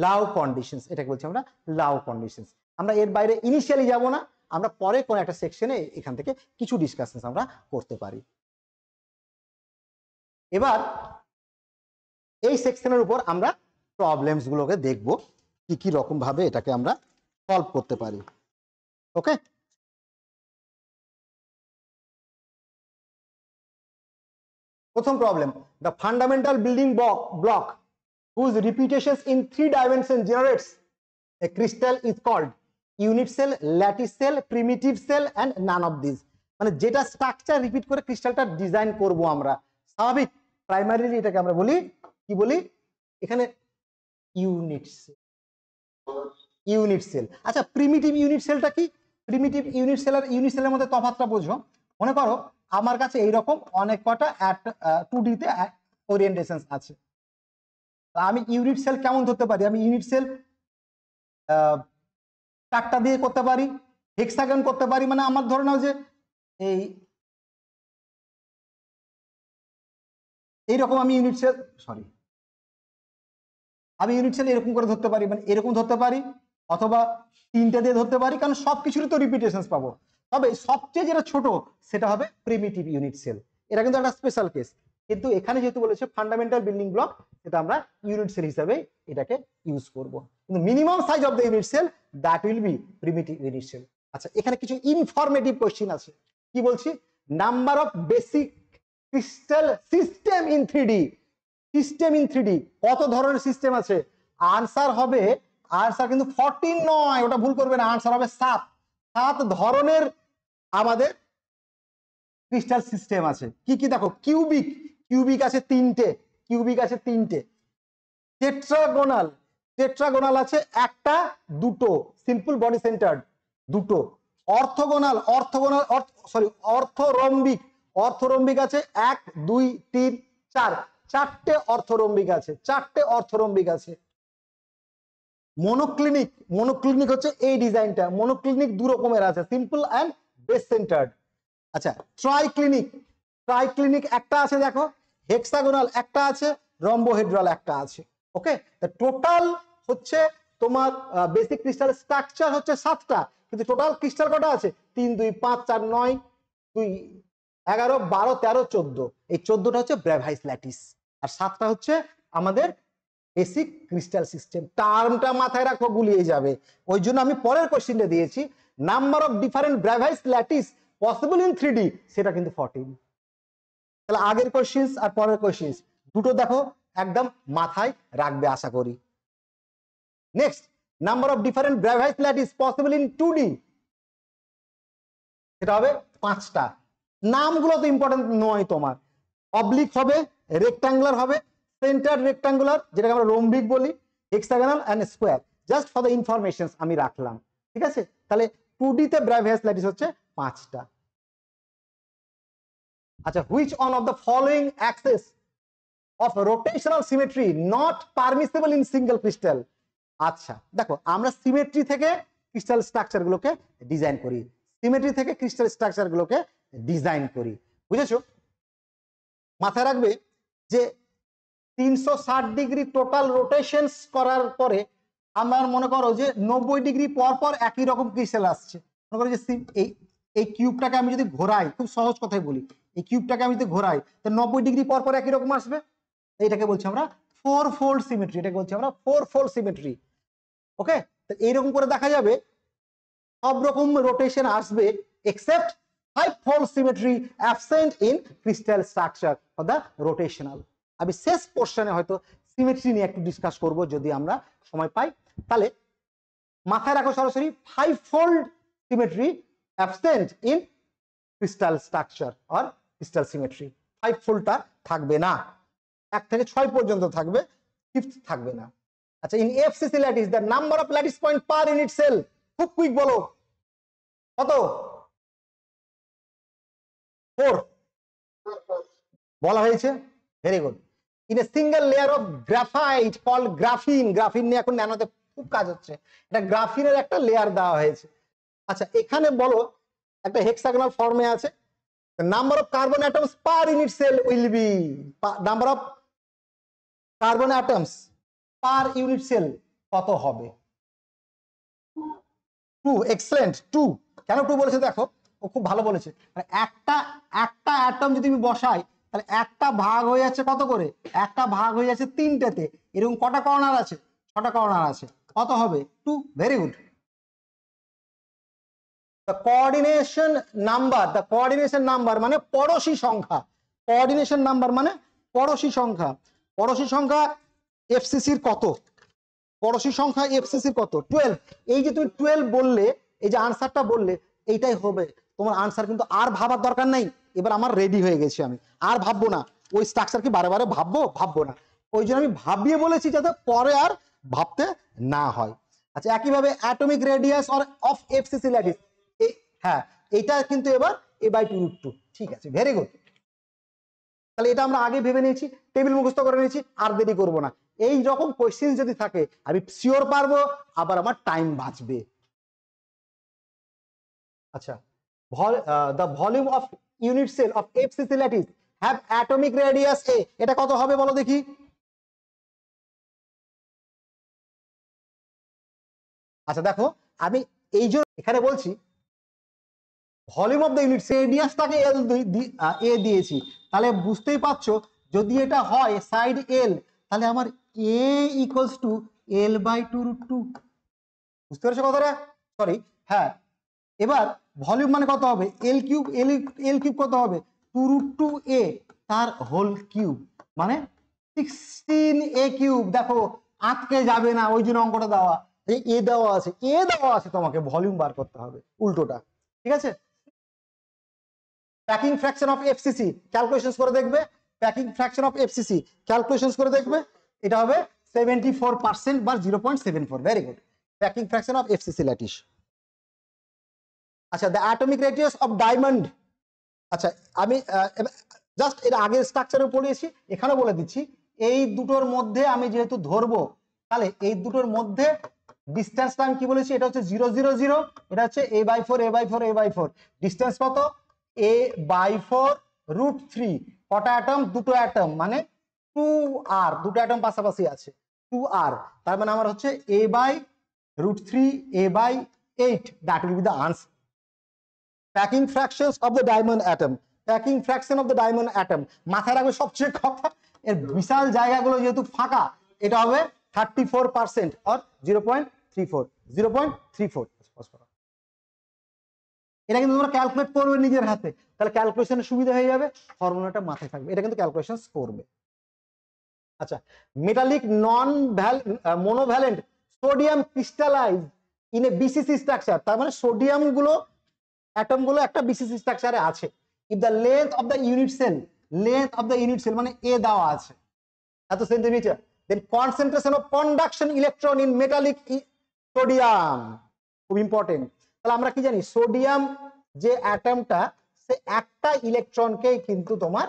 লাউ কন্ডিশনস, এটাকে বলছি আমরা লাউ কন্ডিশনস। আমরা এর বাইরে ইনিশিয়ালি যাব না, আমরা পরে কোন একটা সেকশনে এখান থেকে কিছু ডিসকাশন আমরা করতে পারি। এবার এই সেকশনের উপর আমরা প্রবলেমস গুলোকে দেখব, কি কি রকম ভাবে এটাকে আমরা সলভ করতে পারি। ওকে, প্রথম problem, the fundamental building block whose repetitions in 3 dimensions generates a crystal is called unit cell, lattice cell, primitive cell and none of these। মানে যেটা স্ট্রাকচার রিপিট করে ক্রিস্টালটা ডিজাইন করব আমরা, স্বাভাবিক প্রাইমারিলি এটাকে আমরা বলি কি বলি এখানে ইউনিট সেল। আচ্ছা, প্রিমিটিভ ইউনিট সেলটা কি, প্রিমিটিভ ইউনিট সেল আর ইউনিট সেলের মধ্যে তফাৎটা বোঝো। মনে করো আমার কাছে এইরকম অনেক কটা 2D তে ওরিয়েন্টেশন আছে, আমি ইউনিট সেল কেমন ধরতে পারি, আমি ইউনিট সেল 4টা দিয়ে করতে পারি, হেক্সাগন করতে পারি, মানে আমার ধরে নাও যে এই এইরকম আমি ইউনিট সেল এরকম করে ধরতে পারি, মানে এরকম ধরতে পারি, অথবা তিনটে দিয়ে ধরতে পারি, কারণ সবকিছুরই তো রিপিটেশন পাবো। তবে সবচেয়ে যেটা ছোট সেটা হবে প্রিমিটিভ ইউনিট সেল, এটা কিন্তু একটা স্পেশাল কেস। কিন্তু এখানে যেহেতু বলেছে ফান্ডামেন্টাল বিল্ডিং ব্লক, সেটা আমরা ইউনিট সেল হিসাবে এটাকে ইউজ করব। কিন্তু minimum size of the unit cell that will be primitive unit cell. আচ্ছা, এখানে কিছু ইনফরমেটিভ কোশ্চেন আছে। কি বলছি? Number of basic crystal system in 3D। System in 3D কত ধরনের সিস্টেম আছে? আনসার হবে, আনসার কিন্তু 14 নয়, ওটা ভুল করবে না, আনসার হবে 7 ধরনের আমাদের ক্রিস্টাল সিস্টেম আছে। কি কি দেখো, কিউবিক আছে 3টে, টেট্রাগোনাল আছে 1টা 2টো, সিম্পল বডি সেন্টার্ড 2টো, অর্থরম্বিক আছে 1 2 3 4, 4টে অর্থরম্বিক আছে। মনোক্লিনিক হচ্ছে এই ডিজাইনটা, মনোক্লিনিক 2 রকমের আছে, সিম্পল এন্ড বেস সেন্টার্ড। আচ্ছা, ট্রাইক্লিনিক একটা আছে দেখো, হেক্সাগোনাল একটা আছে, রম্বোহেড্রাল একটা আছে। ওকে, টোটাল হচ্ছে তোমার বেসিক ক্রিস্টাল স্ট্রাকচার হচ্ছে 7টা, কিন্তু টোটাল ক্রিস্টাল কটা আছে? 3 2 5 4 9 2 11 12 13 14। এই 14টা হচ্ছে ব্র্যাভাইস ল্যাটিস, আর 7টা হচ্ছে আমাদের বেসিক ক্রিস্টাল সিস্টেম। টার্মটা মাথায় রাখো, গুলিয়ে যাবে। ওই জন্য আমি পরের কোশ্চেনটা দিয়েছি, number of different Bravais lattice possible in 3D, সেটা কিন্তু 14। তাহলে আগের কোশ্চেন আর পরের কোশ্চেন দুটো দেখো একদম মাথায় রাখবে আশা করি। Next, number of different Bravais lattice possible in 2D, সেটা হবে 5টা। নামগুলো তো ইম্পর্টেন্ট নয় তোমার, অবলিক হবে, রেক্টাঙ্গুলার হবে, সেন্টার রেক্টাঙ্গুলার যেটাকে আমরা রোম্বিক বলি, hexagonal and square. Just for the information আমি রাখলাম, ঠিক আছে? তাহলে 2D তে ব্র্যাভাইস ল্যাটিস হচ্ছে 5টা। আচ্ছা, which on of the following access of rotational symmetry not permissible in single crystal? আচ্ছা দেখো, আমরা সিমেট্রি থেকে ক্রিস্টাল স্ট্রাকচার গুলোকে ডিজাইন করি, বুঝেছো? মাথায় রাখবে যে 360 ডিগ্রি টোটাল রোটেশন করার পরে আমার মনে করো যে 90 ডিগ্রি পর পর একই রকম ক্রিস্টাল আসছে। মনে করো যে এই কিউবটাকে আমি যদি ঘোরাই, খুব সহজ কথাই বলি, এই কিউবটাকে আমি যদি ঘোরাই, তো 90 ডিগ্রি পর পর একই রকম আসবে। এটাকে বলছি আমরা 4 ফোল্ড সিমেট্রি, ওকে? তো এইরকম করে দেখা যাবে সব রকম রোটেশন আসবে except 5 fold symmetry absent in crystal structure for the rotational. আমি শেষ পোর্শনে হয়তো সিমেট্রি নিয়ে একটু ডিসকাস করব যদি আমরা সময় পাই। তাহলে মাথায় রাখো সরাসরি 5 fold symmetry absent in crystal structure or crystal symmetry. 5 ফোল্ডটা থাকবে না, 1 থেকে 6 পর্যন্ত থাকবে, 5th থাকবে না। আচ্ছা, in FCC lattice the number of lattice point per unit cell, খুব কুইক বলো কত? 4 বলা হয়েছে, very good. In a single layer of graphite called graphene, graphene নিয়ে এখন ন্যানোতে খুব কাজ হচ্ছে, এটা গ্রাফিনের একটা লেয়ার দেওয়া হয়েছে। আচ্ছা, এখানে বলো একটা হেক্সাগোনাল ফর্মে আছে, number of carbon atoms per unit cell will be, number of carbon atoms per unit cell কত হবে? 2। এক্সেলেন্ট, 2। কেন 2 বলেছে দেখো, ও খুব ভালো বলেছে। মানে একটা অ্যাটম যদি আমি বসাই, তাহলে একটা ভাগ হয়ে যাচ্ছে কত করে? একটা ভাগ হয়ে যাচ্ছে 3টেতে। এরকম কটা কর্নার আছে? 6টা কর্নার আছে। কত হবে? 2। Very good. The coordination number মানে পড়োশী সংখ্যা, পড়োশী সংখ্যা এফসিসির কত? পড়োশী সংখ্যা এফসিসির কত? 12। এই যে তুমি 12 বললে, এই যে আনসারটা বললে, এইটাই হবে তোমার আনসার, কিন্তু আর ভাবার দরকার নাই। এবার আমার রেডি হয়ে গেছি, আমি আর ভাববো না। ওই স্ট্রাকচার কি বারে বারে ভাববো না। ওই জন্য আমি ভাবিয়ে বলেছি যাতে পরে আর ভাবতে না হয়। আচ্ছা, একইভাবে atomic radius of FCC lattice, হ্যাঁ এটা কিন্তু এবার a/2√2। ঠিক আছে, ভেরি গুড। তাহলে এটা আমরা আগে ভেবে নিয়েছি, টেবিল মুখস্থ করে নিয়েছি, আর দেরি করবো না। এই রকম কোশ্চেন যদি থাকে আমি শিওর পারবো, আবার আমার টাইম বাঁচবে। আচ্ছা, the volume of unit cell of FCC lattice have atomic radius a, এটা কত হবে বলো দেখি? আচ্ছা দেখো, আমি এই জন্য এখানে বলছি ভলিউম অফ দ্য ইউনিট রেডিয়াসটাকে এল এ দিয়েছি, তাহলে বুঝতেই পারছো যদি এটা হয় সাইড এল, তাহলে আমার এ ইকুয়ালস টু এল বাই 2√2। বুঝতে পেরেছো কথাটা? সরি, হ্যাঁ। এবার ভলিউম মানে কত হবে? এল কিউব, এল কিউব কত হবে? 2√2 এ তার হোল কিউব, মানে 16 এ কিউব। দেখো আটকে যাবে না, ওই জন্য অঙ্কটা দেওয়া, এ দেওয়া আছে, এ দেওয়া আছে, তোমাকে ভলিউম বার করতে হবে উল্টোটা, ঠিক আছে? Packing fraction of FCC calculations করে দেখবে, packing fraction of FCC calculations করে দেখবে, এটা হবে 74% বা 0.74। Very good, packing fraction of FCC lattice. আচ্ছা, the atomic radius of diamond. আচ্ছা, আমি জাস্ট এর আগের স্ট্রাকচারে পড়িয়েছি, এখানে বলে দিচ্ছি, এই দুটোর মধ্যে আমি যেহেতু ধরবো, তাহলে এই দুটোর মধ্যে ডিস্টেন্সটা আমি কি বলেছি? এটা হচ্ছে 0 0 0, এটা হচ্ছে a/4 a/4 a/4। ডিস্টেন্স কত? a/4√3। কটা অ্যাটম? দুটো অ্যাটম, মানে 2r, দুটো অ্যাটম পাশাপাশি আছে, 2r। তার মানে আমার হচ্ছে a/√3 a/8, that will B the answer. Packing fractions of the diamond atom, packing fraction of the diamond atom মাথায় রাখবে সবচেয়ে কথা, এর বিশাল জায়গাগুলো যেহেতু ফাঁকা, এটা হবে 34% অর 0.34 0.34। এটা কিন্তু তোমরা ক্যালকুলেট করবে নিজের হাতে, তাহলে ক্যালকুলেশনের সুবিধা হয়ে যাবে, ফর্মুলাটা মাথায় থাকবে, এটা কিন্তু ক্যালকুলেশন করবে। আচ্ছা, metallic non monovalent sodium crystallize in a BCC structure, তার মানে সোডিয়াম গুলো অ্যাটম গুলো একটা বিসিসি স্ট্রাকচারে আছে। If the length of the unit cell, length of the unit cell মানে এ দেওয়া আছে এত centimetre, then concentration of conduction electron in metallic sodium, খুব ইম্পর্টেন্ট। তাহলে আমরা কি জানি? সোডিয়াম যে অ্যাটমটা, সে একটা ইলেকট্রনকেই কিন্তু তোমার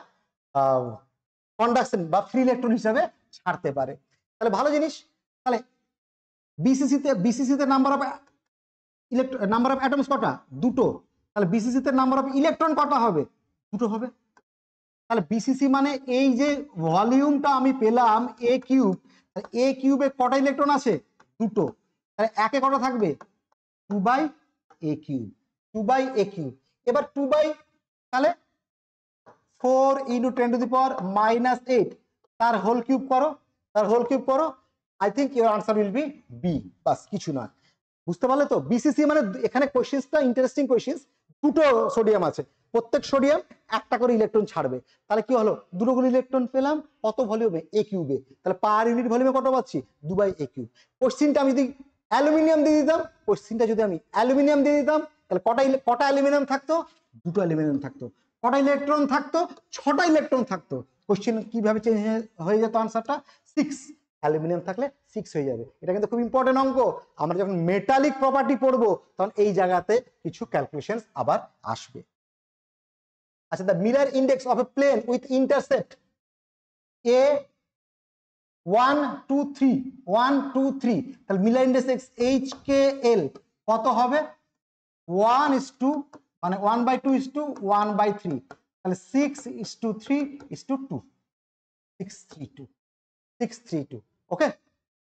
কন্ডাকশন বা ফ্রি ইলেকট্রন হিসেবে ছাড়তে পারে। তাহলে ভালো জিনিস। তাহলে বিসিসিতে নাম্বার অফ অ্যাটমস কটা? দুটো। তাহলে বিসিসিতে নাম্বার অফ ইলেকট্রন কটা হবে? দুটো হবে। তাহলে বিসিসি মানে এই যে ভলিউমটা আমি পেলাম এ কিউব, এ কিউবে কটা ইলেকট্রন আছে? দুটো। তাহলে একে কটা থাকবে? 2/a cube, 2/a cube. এবার 2 তাহলে 4 × 10⁻⁻8 তার হোল কিউব করো, তার হোল কিউব করো। I think your answer will be B. বাস, কিছু না। বুঝতে পারলে তো? বিসিসি মানে এখানে কোশ্চেনটা ইন্টারেস্টিং কোশ্চেন। দুটো সোডিয়াম আছে, প্রত্যেক সোডিয়াম একটা করে ইলেকট্রন ছাড়বে, তাহলে কি হলো? দুটো করে ইলেকট্রন পেলাম, কত ভলিউমে? এ কিউবে। তাহলে পার ইউনিট ভলিউমে কত পাচ্ছি? 2/a cube. কোশ্চেনটা আমি যদি অ্যালুমিনিয়াম দিয়ে দিতাম, কোশ্চেনটা যদি আমি অ্যালুমিনিয়াম দিয়ে দিতাম, তাহলে কটা অ্যালুমিনিয়াম থাকতো? দুটো অ্যালুমিনিয়াম থাকতো। কটা ইলেকট্রন থাকতো? 6টা ইলেকট্রন থাকতো। কোশ্চেন কিভাবে চেঞ্জ হয়ে যেত আনসারটা? 6। অ্যালুমিনিয়াম থাকলে 6 হয়ে যাবে। এটা কিন্তু খুব ইম্পর্টেন্ট অঙ্ক। আমরা যখন মেটালিক প্রপার্টি পড়বো, তখন এই জায়গাতে কিছু ক্যালকুলেশন আবার আসবে। আচ্ছা, the Miller index of a plane with intercept A 1 2 3 1 2 3, তাহলে মিলার ইন্ডেক্স HKL কত হবে? 1:2, মানে 1/2:1/3, তাহলে 6:3:2, 632, 632। Okay,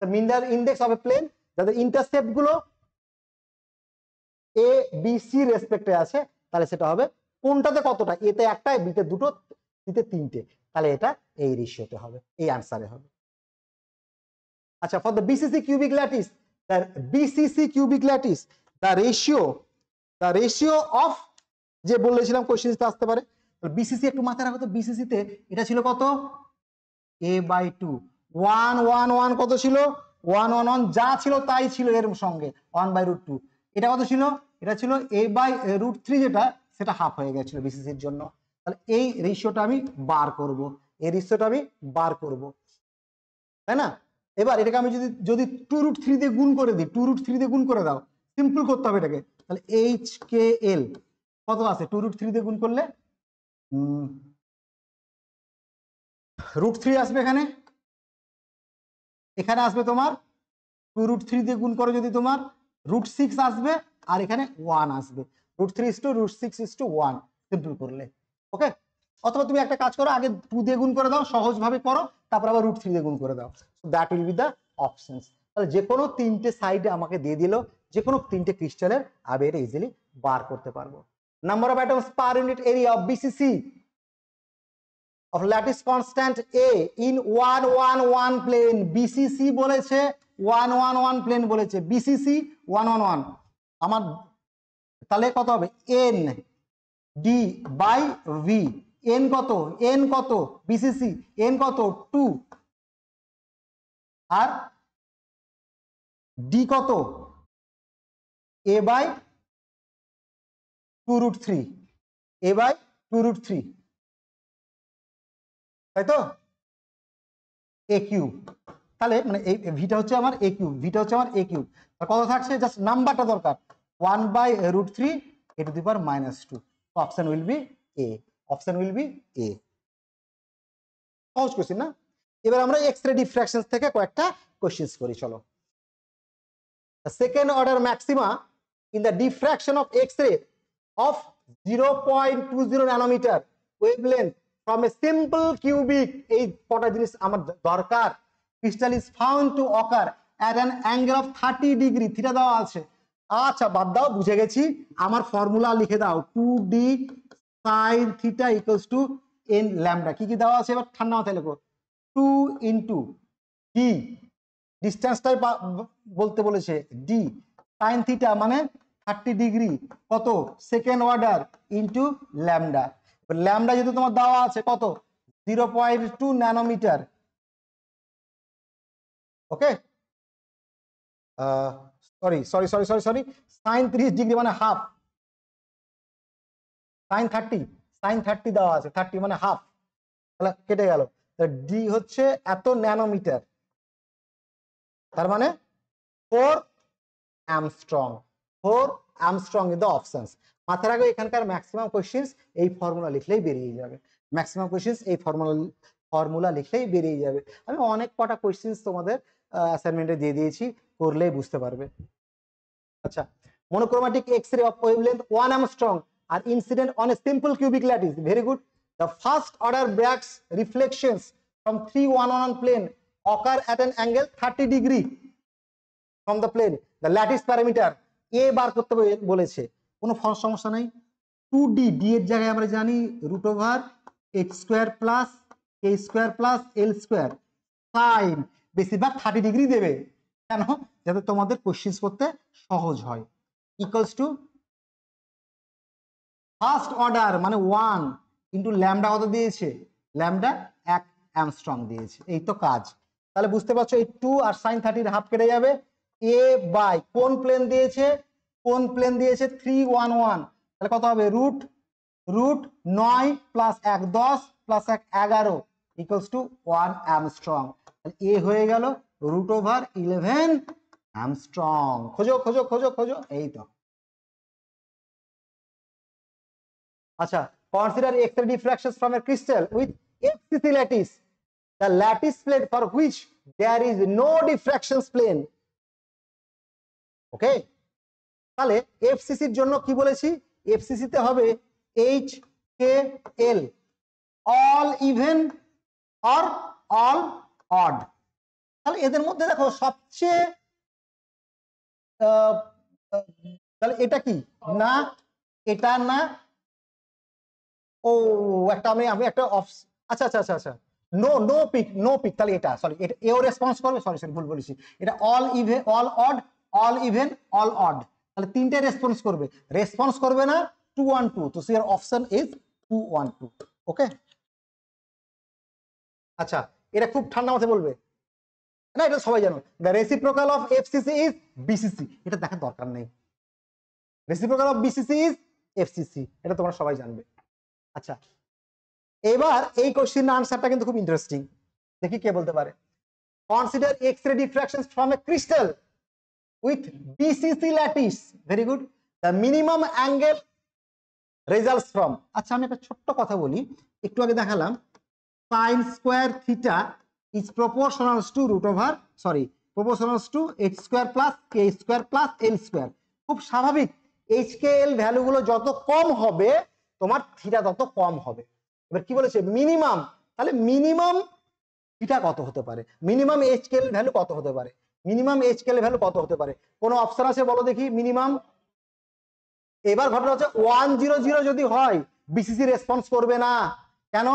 the Miller index of a plane যাদের ইন্টারসেপ্ট গুলো এ বি সি রেসপেক্টে আছে, তাহলে সেটা হবে কোনটাতে কতটা? এতে একটা, বিতে দুটো, সিতে তিনটে, তাহলে এটা এই রেশিওতে হবে, এই আনসারে হবে। আচ্ছা, for the BCC cubic lattice, the BCC cubic lattice the ratio of, যে বলেছিলাম কোশ্চেনটা আসতে পারে, বিসিসি একটু মাথায় রাখো তো। বিসিসি তে এটা ছিল কত? a/2। 1 1 1 কত ছিল? 1 1 1 যা ছিল তাই ছিল এর সঙ্গে, 1/√2। এটা কত ছিল? এটা ছিল a/√3, যেটা সেটা হাফ হয়ে গেছিল বিসিসির জন্য। তাহলে এই রেশিওটা আমি বার করব, এই রেশিওটা আমি বার করব, তাই না? এবার এটাকে আমি যদি 2√3 দিয়ে গুণ করে দিই, 2√3 দিয়ে গুণ করে দাও, সিম্পল করতে হবে এটাকে। তাহলে HKL কত আছে? 2√3 দিয়ে গুণ করলে √3 আসবে, এখানে আসবে তোমার 2√3 দিয়ে গুণ করো যদি তোমার √6 আসবে, আর এখানে 1 আসবে। √3 √6 1 সিম্পল করলে। ওকে, অথবা তুমি একটা কাজ করো, আগে 2 দিয়ে গুণ করে দাও, সহজভাবে করো, তারপর আবার √3 দিয়ে গুণ করে দাও। That will B the options. তাহলে যে কোনো তিনটে সাইডে আমাকে দিয়ে দিল, যে কোনো তিনটে ক্রিস্টালের আমি এটা ইজিলি বার করতে পারবো। Number of atoms per unit area of BCC of lattice constant A in 111 plane, BCC বলেছে 111 প্লেন বলেছে, BCC 111, আমার তাহলে কত হবে N D by V, N কত, N কত BCC, N কত 2, আর D কত A বাই 2√3, A বাই 2√3, তাই তো এ কিউব। তাহলে মানে এই ভিটা হচ্ছে আমার এ কিউব, ভিটা হচ্ছে আমার এ কিউব। কত থাকছে, জাস্ট নাম্বারটা দরকার, 1/√3 a to the power -2। Option will be A, option will be A. সহজ কোশ্চেন না? এবার আমরা এক্স রে ডিফ্র্যাকশন থেকে কয়েকটা কোশ্চেন্স করি, চলো। Second order maxima in the diffraction of X ray অফ 0.20 nanometre wavelength from a simple cubic, এই কটা জিনিস আমার দরকার। crystal is found to occur at an angle of 30 degree, theta দেওয়া আছে। আচ্ছা বাদ দাও, বুঝে গেছি, আমার ফর্মুলা লিখে দাও, 2d sin theta equals to n lambda। কি কি দেওয়া আছে এবার ঠান্ডা মাথায় লেখো, 2 into d, ডিসটেন্সটাই বলতে বলেছে, d sin theta মানে 30 ডিগ্রি, কত second order, into lambda. Lambda যেহেতু তোমার দেওয়া আছে কত 0.2 nanometre, okay, sorry sorry sorry sorry sorry sine 30 degree মানে হাফ, সাইন 30 দেওয়া আছে, 30 মানে হাফ, তাহলে কেটে গেল। ডি হচ্ছে এত ন্যানোমিটার, তার মানে 4 Armstrong, 4 Armstrong in the options. মাথায় রাখবে এখানকার ম্যাক্সিমাম কোশ্চেন্স এই ফর্মুলা লিখলেই বেরিয়ে যাবে, ম্যাক্সিমাম কোশ্চেন্স এই ফর্মুলা লিখলেই বেরিয়ে যাবে। আমি অনেক কটা কোশ্চেন্স তোমাদের অ্যাসাইনমেন্টে দিয়ে দিয়েছি, করলেই বুঝতে পারবে। আচ্ছা, monochromtic X-ray of wavelength 1 angstrom are incident on a simple cubic lattice. Very good. The first order Bragg's reflections from 311 plane occur at an angle 30 degree from the plane. The lattice parameter A বার করতে বলেছে, কোনো সমস্যা নাই। 2D, D এর জায়গায় আমরা জানি √h² plus k² plus l², sign বেশিরভাগ 30 ডিগ্রি দেবে, কেন, যাতে তোমাদের কোশ্চেন্স করতে সহজ হয়। ইকুয়ালস টু ফার্স্ট অর্ডার মানে 1 ইন্টু ল্যামডা কত দিয়েছে, ল্যামডা 1 অ্যামস্ট্রং দিয়েছে, এই তো কাজ। তাহলে বুঝতে পারছো এই 2 আর সাইন 30 হাফ কেটে যাবে, এ বাই কোন প্লেন দিয়েছে, কোন প্লেন দিয়েছে 311, তাহলে কত হবে √9 plus 1 10 plus 1 11 equals to 1 angstrom. এ হয়ে গেল √11 অ্যামস্ট্রং। খোঁজো খোঁজো খোঁজো খোঁজো, এই তো। আচ্ছা, consider X-ray diffractions from a crystal with FCC lattice, the lattice plane for which there is no diffractions plane. Okay, তাহলে এফসিসির জন্য কি বলেছি, এফসিসি তে হবে HKL, all even or all odd. তাহলে এদের মধ্যে দেখো সবচেয়ে তাহলে এটা কি না, এটা না, ও একটা আমি একটা আচ্ছা আচ্ছা আচ্ছা আচ্ছা, নো পিক, তাহলে এটা সরি, এটা এও রেসপন্স করবে, সরি সরি ভুল বলেছি, এটা all even all odd, all even all odd, তাহলে তিনটে রেসপন্স করবে না 212, তো সিয়ার অপশন ইজ 212। ওকে, আচ্ছা এটা খুব ঠান্ডা মাথায় বলবে না, এটা সবাই জানো, the reciprocal of FCC is BCC, এটা দেখার দরকার নেই, reciprocal of BCC is FCC, এটা তোমরা সবাই জানবে। আচ্ছা, এবার এই কোশ্চেনের আনসারটা কিন্তু খুব ইন্টারেস্টিং, দেখি কে বলতে পারে। Consider X-ray diffractions from a crystal with BCC lattice, very good, the minimum angle results from. আচ্ছা আমি একটা ছোট্ট কথা বলি, একটু আগে দেখালাম sin square theta is proportional to proportional to h² plus k² plus l²। খুব স্বাভাবিক, HKL ভ্যালুগুলো যত কম হবে তোমার থিটা তত কম হবে, এবার কি বলেছে মিনিমাম, তাহলে মিনিমাম এটা কত হতে পারে, মিনিমাম এইচ স্কেল ভ্যালু কত হতে পারে, মিনিমাম এইচ স্কেল ভ্যালু কত হতে পারে, কোনো অপশন আছে বলো দেখি মিনিমাম। এবার ঘটনা হচ্ছে 100 যদি হয় বিসিসি রেসপন্স করবে না, কেন,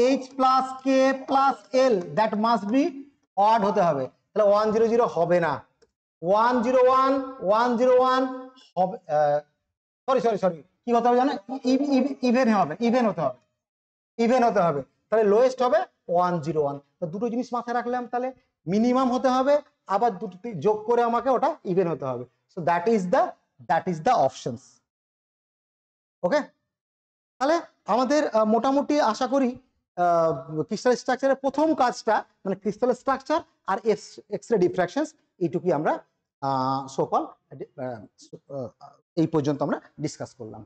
H plus k plus L that must be odd হতে হবে, তাহলে 100 হবে না, 101 হবে, সরি সরি সরি কি হতে হবে জানো, ইভেন হবে, ইভেন হতে হবে, ইভেন হতে হবে, তাহলে লোয়েস্ট হবে 101। তো দুটো জিনিস মাথায় রাখলাম, তাহলে মিনিমাম হতে হবে, আবার দুটো যোগ করে আমাকে ওটা ইভেন হতে হবে। So that is the options. Okay, তাহলে আমাদের মোটামুটি আশা করি ক্রিস্টাল স্ট্রাকচারের প্রথম কাজটা মানে ক্রিস্টাল স্ট্রাকচার আর এক্স রে ডিফ্র্যাকশনস এইটুকুই আমরা সকল এই পর্যন্ত আমরা ডিসকাস করলাম।